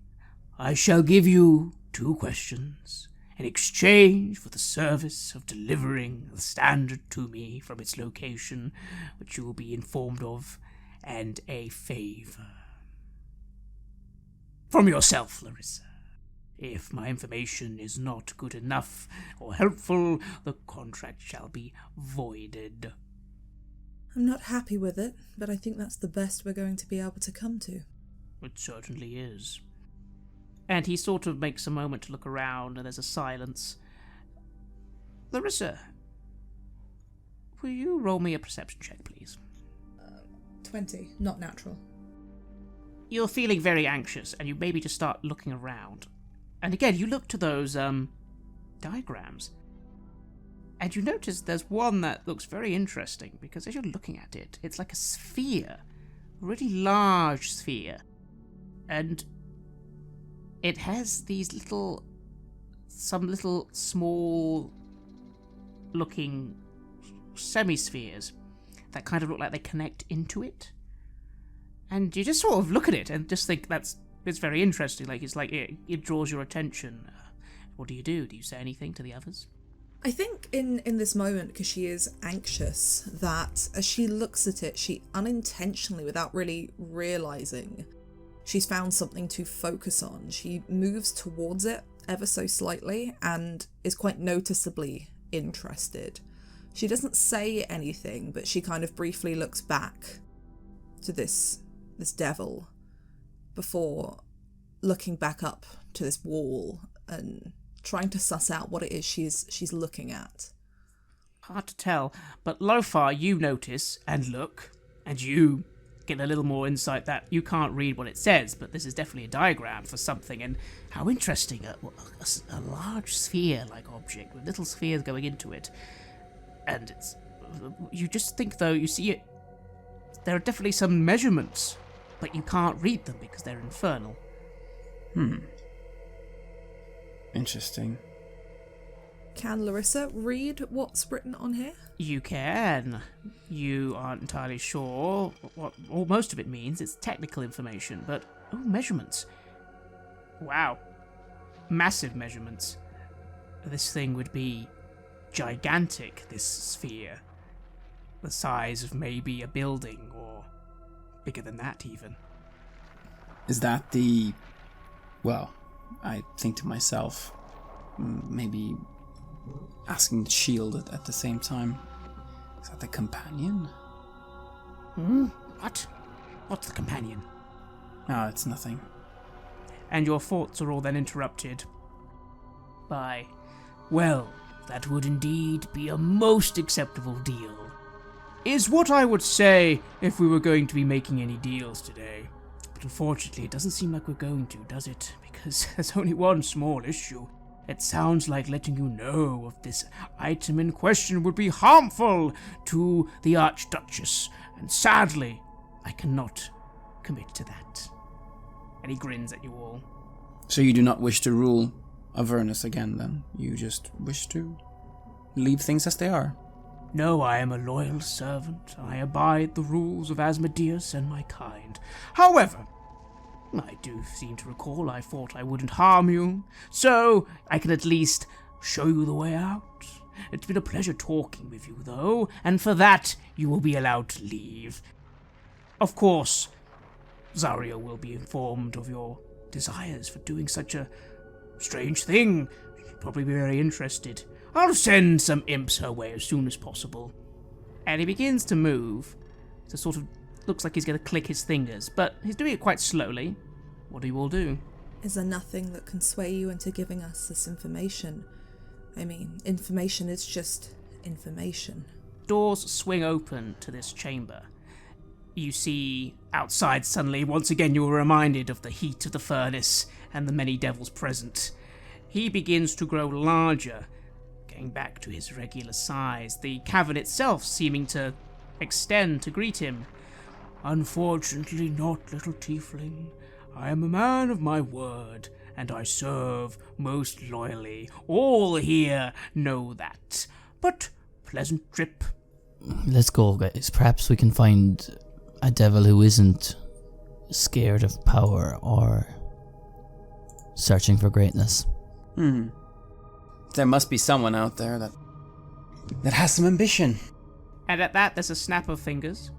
I shall give you 2 questions in exchange for the service of delivering the standard to me from its location, which you will be informed of, and a favour. From yourself, Larissa. If my information is not good enough or helpful, the contract shall be voided. I'm not happy with it, but I think that's the best we're going to be able to come to. It certainly is. And he sort of makes a moment to look around, and there's a silence. Larissa, will you roll me a perception check, please? 20, not natural. You're feeling very anxious, and you maybe just start looking around. And again, you look to those, diagrams. And you notice there's one that looks very interesting, because as you're looking at it, it's like a sphere. A really large sphere. And it has these some little small looking semi-spheres that kind of look like they connect into it. And you just sort of look at it and just think it's very interesting. It draws your attention. What do? Do you say anything to the others? I think in this moment, because she is anxious, that as she looks at it, she unintentionally, without really realising, she's found something to focus on. She moves towards it ever so slightly and is quite noticeably interested. She doesn't say anything, but she kind of briefly looks back to this devil before looking back up to this wall and trying to suss out what it is she's looking at. Hard to tell, but Lofar, you notice and look, and you get a little more insight that you can't read what it says, but this is definitely a diagram for something, and how interesting, a large sphere-like object with little spheres going into it, and you just think, though, you see it, there are definitely some measurements, but you can't read them because they're infernal. Interesting. Can Larissa read what's written on here? You can. You aren't entirely sure what most of it means. It's technical information, but... Oh, measurements. Wow. Massive measurements. This thing would be gigantic, this sphere. The size of maybe a building, or bigger than that, even. Is that the... Well, I think to myself, maybe asking the shield at the same time. Is that the companion? What? What's the companion? Ah, it's nothing. And your thoughts are all then interrupted by, well, that would indeed be a most acceptable deal. Is what I would say if we were going to be making any deals today. But unfortunately, it doesn't seem like we're going to, does it? Because there's only one small issue. It sounds like letting you know of this item in question would be harmful to the Archduchess, and sadly, I cannot commit to that. And he grins at you all. So you do not wish to rule Avernus again, then? You just wish to leave things as they are? No, I am a loyal servant. I abide the rules of Asmodeus and my kind. However, I do seem to recall I thought I wouldn't harm you, so I can at least show you the way out. It's been a pleasure talking with you, though, and for that you will be allowed to leave. Of course, Zarya will be informed of your desires for doing such a strange thing. She'll probably be very interested. I'll send some imps her way as soon as possible. And he begins to move. So sort of looks like he's going to click his fingers, but he's doing it quite slowly. What do you all do? Is there nothing that can sway you into giving us this information? I mean, information is just information. Doors swing open to this chamber. You see outside suddenly, once again you are reminded of the heat of the furnace and the many devils present. He begins to grow larger, getting back to his regular size, the cavern itself seeming to extend to greet him. Unfortunately not, little tiefling. I am a man of my word, and I serve most loyally. All here know that. But pleasant trip. Let's go, guys. Perhaps we can find a devil who isn't scared of power or searching for greatness. There must be someone out there that has some ambition. And at that, there's a snap of fingers.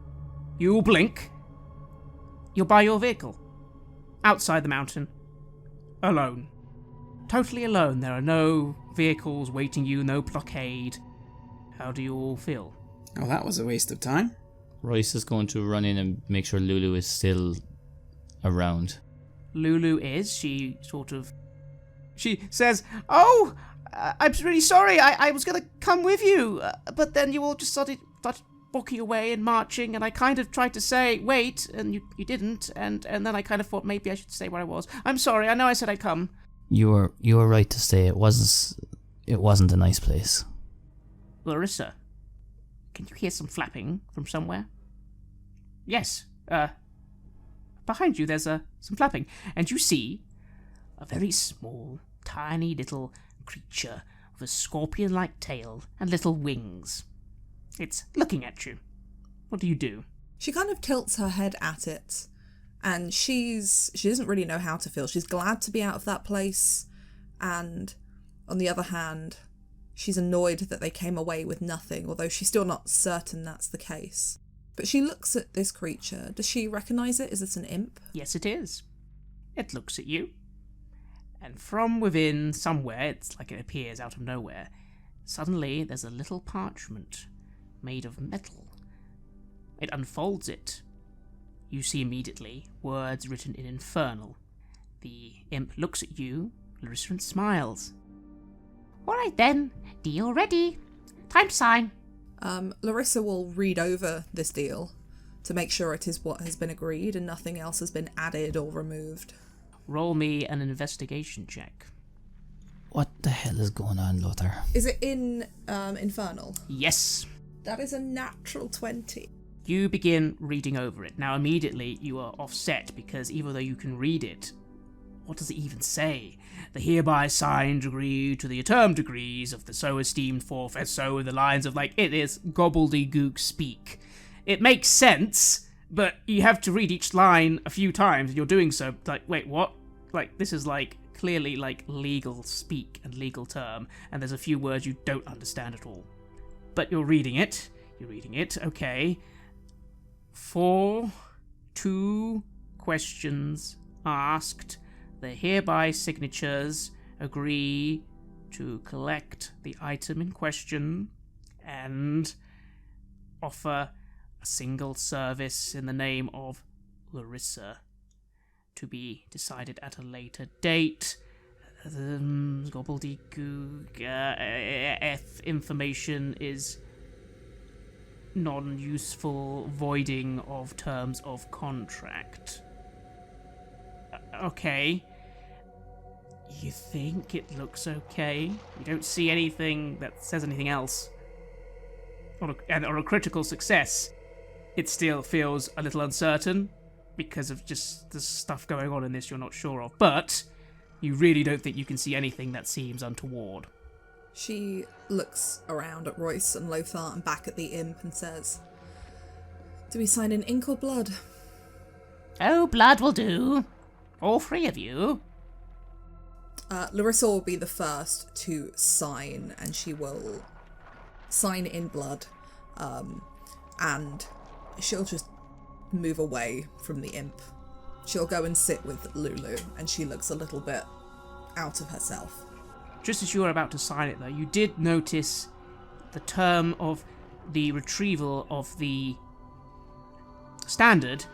You blink. You're by your vehicle. Outside the mountain. Alone. Totally alone. There are no vehicles waiting you, no blockade. How do you all feel? Oh, that was a waste of time. Royce is going to run in and make sure Lulu is still around. Lulu is. She says, "Oh, I'm really sorry. I was going to come with you, but then you all just started walking away and marching, and I kind of tried to say, wait, and you didn't, and then I kind of thought maybe I should stay where I was. I'm sorry. I know I said I'd come." You were right to stay. It wasn't a nice place. Larissa, can you hear some flapping from somewhere? Yes. Behind you there's some flapping, and you see a very small, tiny little creature with a scorpion-like tail and little wings. It's looking at you. What do you do? She kind of tilts her head at it, and she doesn't really know how to feel. She's glad to be out of that place, and on the other hand, she's annoyed that they came away with nothing, although she's still not certain that's the case. But she looks at this creature. Does she recognise it? Is this an imp? Yes, it is. It looks at you. And from within, somewhere, it's like it appears out of nowhere, suddenly there's a little parchment made of metal. It unfolds it. You see immediately words written in Infernal. The imp looks at you, Larissa, and smiles. All right then, deal ready. Time to sign. Larissa will read over this deal to make sure it is what has been agreed and nothing else has been added or removed. Roll me an investigation check. What the hell is going on, Lothar? Is it in Infernal? Yes. That is a natural 20. You begin reading over it. Now immediately you are offset because even though you can read it, what does it even say? The hereby signed agree to the term degrees of the so esteemed forfeit, so in the lines of it is gobbledygook speak. It makes sense, but you have to read each line a few times and you're doing so wait, what? This is clearly legal speak and legal term, and there's a few words you don't understand at all. But you're reading it, okay. 2 questions asked. The hereby signatures agree to collect the item in question and offer a single service in the name of Larissa. to be decided at a later date. Gobbledygook, information is non-useful, voiding of terms of contract. Okay. You think it looks okay? You don't see anything that says anything else. Or a critical success. It still feels a little uncertain because of just the stuff going on in this you're not sure of. But you really don't think you can see anything that seems untoward. She looks around at Royce and Lothar and back at the imp and says, "Do we sign in ink or blood?" Oh, blood will do. All three of you. Larissa will be the first to sign, and she will sign in blood, and she'll just move away from the imp. She'll go and sit with Lulu, and she looks a little bit out of herself. Just as you were about to sign it, though, you did notice the term of the retrieval of the standard.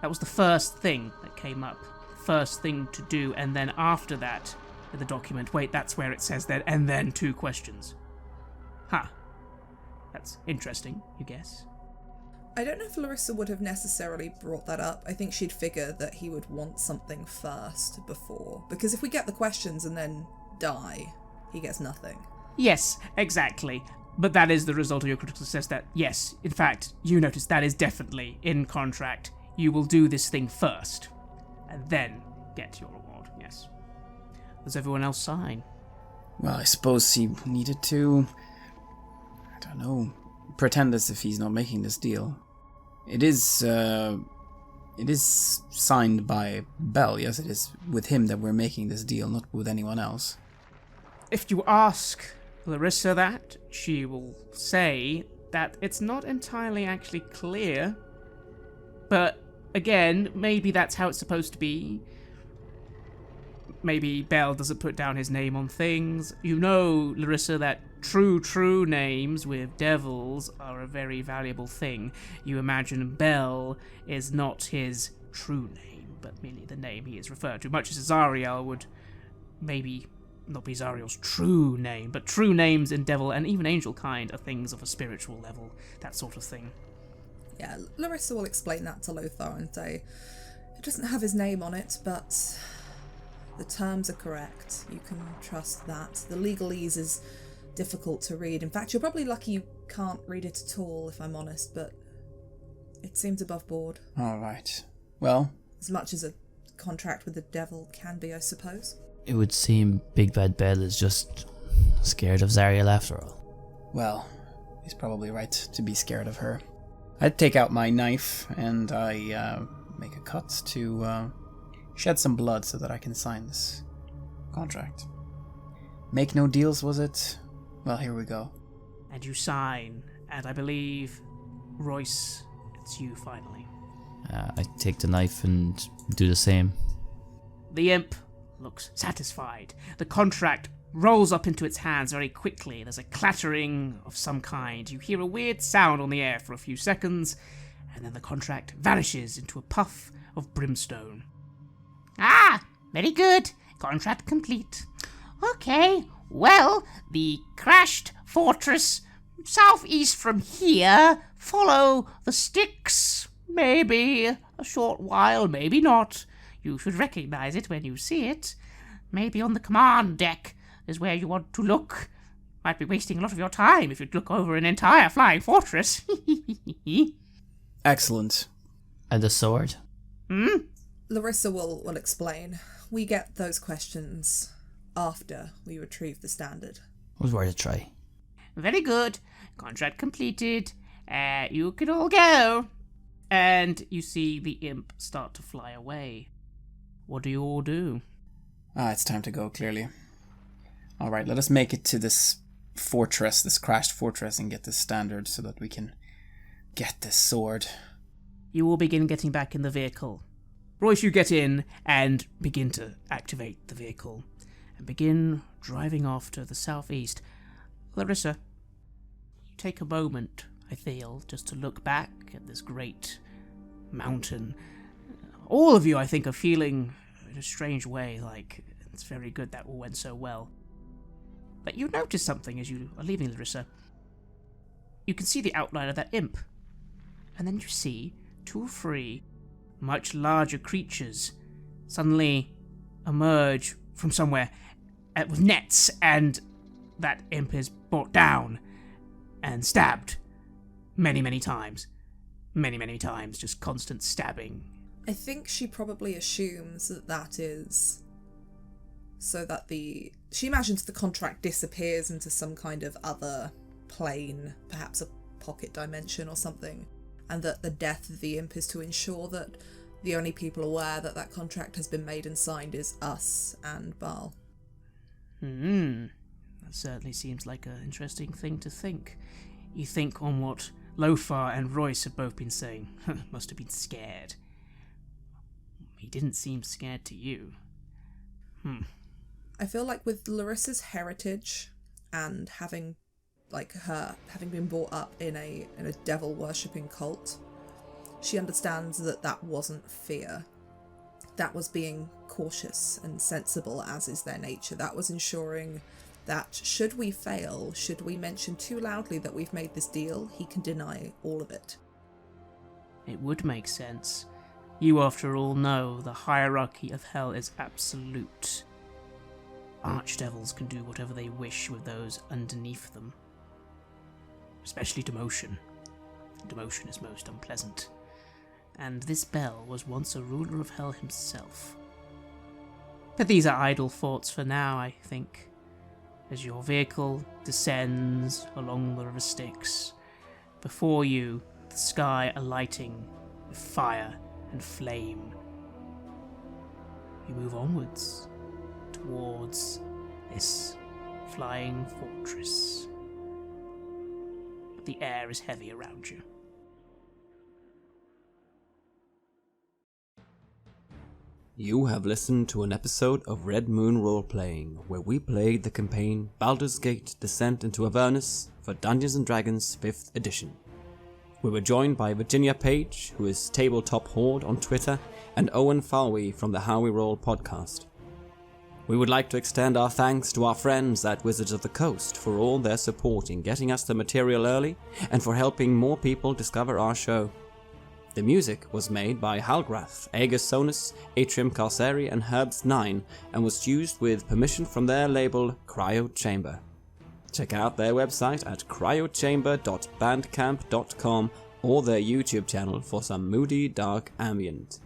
That was the first thing that came up. First thing to do, and then after that, in the document, wait, that's where it says that, and then 2 questions. That's interesting, you guess. I don't know if Larissa would have necessarily brought that up. I think she'd figure that he would want something first before, because if we get the questions and then die, he gets nothing. Yes, exactly. But that is the result of your critical success. That, yes, in fact, you notice that is definitely in contract. You will do this thing first, and then get your reward, yes. Does everyone else sign? Well, I suppose he needed to, I don't know, pretend as if he's not making this deal. It is signed by Bell, yes, it is with him that we're making this deal, not with anyone else. If you ask Larissa that, she will say that it's not entirely actually clear. But, again, maybe that's how it's supposed to be. Maybe Bell doesn't put down his name on things. You know, Larissa, that true names with devils are a very valuable thing. You imagine Bell is not his true name, but merely the name he is referred to, much as Zariel would maybe not be Zariel's true name, but true names in devil and even angel kind are things of a spiritual level, that sort of thing. Yeah, Larissa will explain that to Lothar and say, it doesn't have his name on it, but the terms are correct. You can trust that. The legalese is difficult to read. In fact, you're probably lucky you can't read it at all, if I'm honest, but it seems above board. All right. Well, as much as a contract with the devil can be, I suppose. It would seem Big Bad Bell is just scared of Zariel after all. Well, he's probably right to be scared of her. I take out my knife and I make a cut to shed some blood so that I can sign this contract. Make no deals, was it? Well, here we go. And you sign, and I believe, Royce, it's you finally. I take the knife and do the same. The imp looks satisfied. The contract rolls up into its hands very quickly. There's a clattering of some kind. You hear a weird sound on the air for a few seconds, and then the contract vanishes into a puff of brimstone. Ah, very good. Contract complete. Okay, well, the crashed fortress southeast from here. Follow the sticks. Maybe a short while, maybe not. You should recognize it when you see it. Maybe on the command deck is where you want to look. Might be wasting a lot of your time if you'd look over an entire flying fortress. Excellent. And the sword? Larissa will explain. We get those questions after we retrieve the standard. It was worth a try. Very good. Contract completed. You can all go. And you see the imp start to fly away. What do you all do? It's time to go, clearly. Alright, let us make it to this fortress, this crashed fortress, and get this standard so that we can get this sword. You all begin getting back in the vehicle. Royce, you get in and begin to activate the vehicle and begin driving off to the southeast. Larissa, you take a moment, I feel, just to look back at this great mountain all of you, I think, are feeling in a strange way like it's very good that all went so well. But you notice something as you are leaving, Larissa. You can see the outline of that imp. And then you see 2 or 3 much larger creatures suddenly emerge from somewhere with nets, and that imp is brought down and stabbed many, many times. Many, many times, just constant stabbing. I think she probably assumes that is so that she imagines the contract disappears into some kind of other plane, perhaps a pocket dimension or something, and that the death of the imp is to ensure that the only people aware that that contract has been made and signed is us and Baal. That certainly seems like an interesting thing to think. You think on what Lofar and Royce have both been saying. Must have been scared. He didn't seem scared to you. I feel like with Larissa's heritage and having been brought up in a devil worshipping cult, she understands that wasn't fear. That was being cautious and sensible, as is their nature. That was ensuring that should we fail, should we mention too loudly that we've made this deal, he can deny all of it. It would make sense. You, after all, know the hierarchy of hell is absolute. Archdevils can do whatever they wish with those underneath them. Especially demotion. Demotion is most unpleasant. And this Bell was once a ruler of hell himself. But these are idle thoughts for now, I think. As your vehicle descends along the river Styx, before you, the sky alighting with fire and flame. You move onwards towards this flying fortress. But the air is heavy around you. You have listened to an episode of Red Moon Role-Playing, where we played the campaign Baldur's Gate Descent into Avernus for Dungeons & Dragons 5th edition. We were joined by Virginia Page, who is Tabletop Horde on Twitter, and Owen Fáilbhe from the How We Roll podcast. We would like to extend our thanks to our friends at Wizards of the Coast for all their support in getting us the material early and for helping more people discover our show. The music was made by Halgrath, Aegis Sonus, Atrium Carceri and Herbs9 and was used with permission from their label Cryo Chamber. Check out their website at cryochamber.bandcamp.com or their YouTube channel for some moody, dark ambient.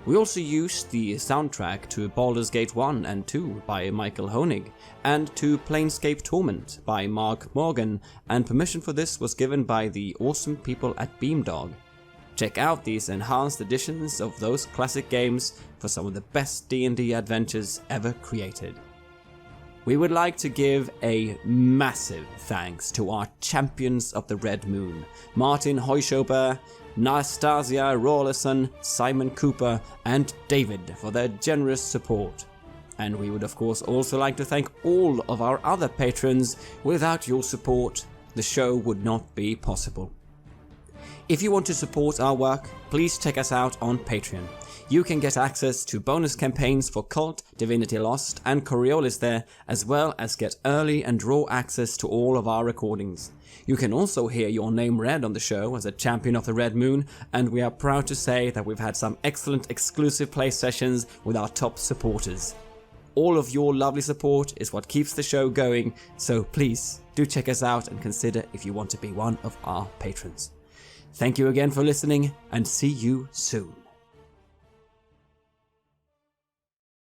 We also used the soundtrack to Baldur's Gate 1 and 2 by Michael Honig and to Planescape Torment by Mark Morgan, and permission for this was given by the awesome people at Beamdog. Check out these enhanced editions of those classic games for some of the best D&D adventures ever created. We would like to give a massive thanks to our champions of the Red Moon, Martin Heuschober, Nastasia, Raulerson, Simon Cooper, and David for their generous support. And we would of course also like to thank all of our other patrons. Without your support, the show would not be possible. If you want to support our work, please check us out on Patreon. You can get access to bonus campaigns for Cult, Divinity Lost, and Coriolis there, as well as get early and raw access to all of our recordings. You can also hear your name read on the show as a champion of the Red Moon, and we are proud to say that we've had some excellent exclusive play sessions with our top supporters. All of your lovely support is what keeps the show going, so please do check us out and consider if you want to be one of our patrons. Thank you again for listening, and see you soon.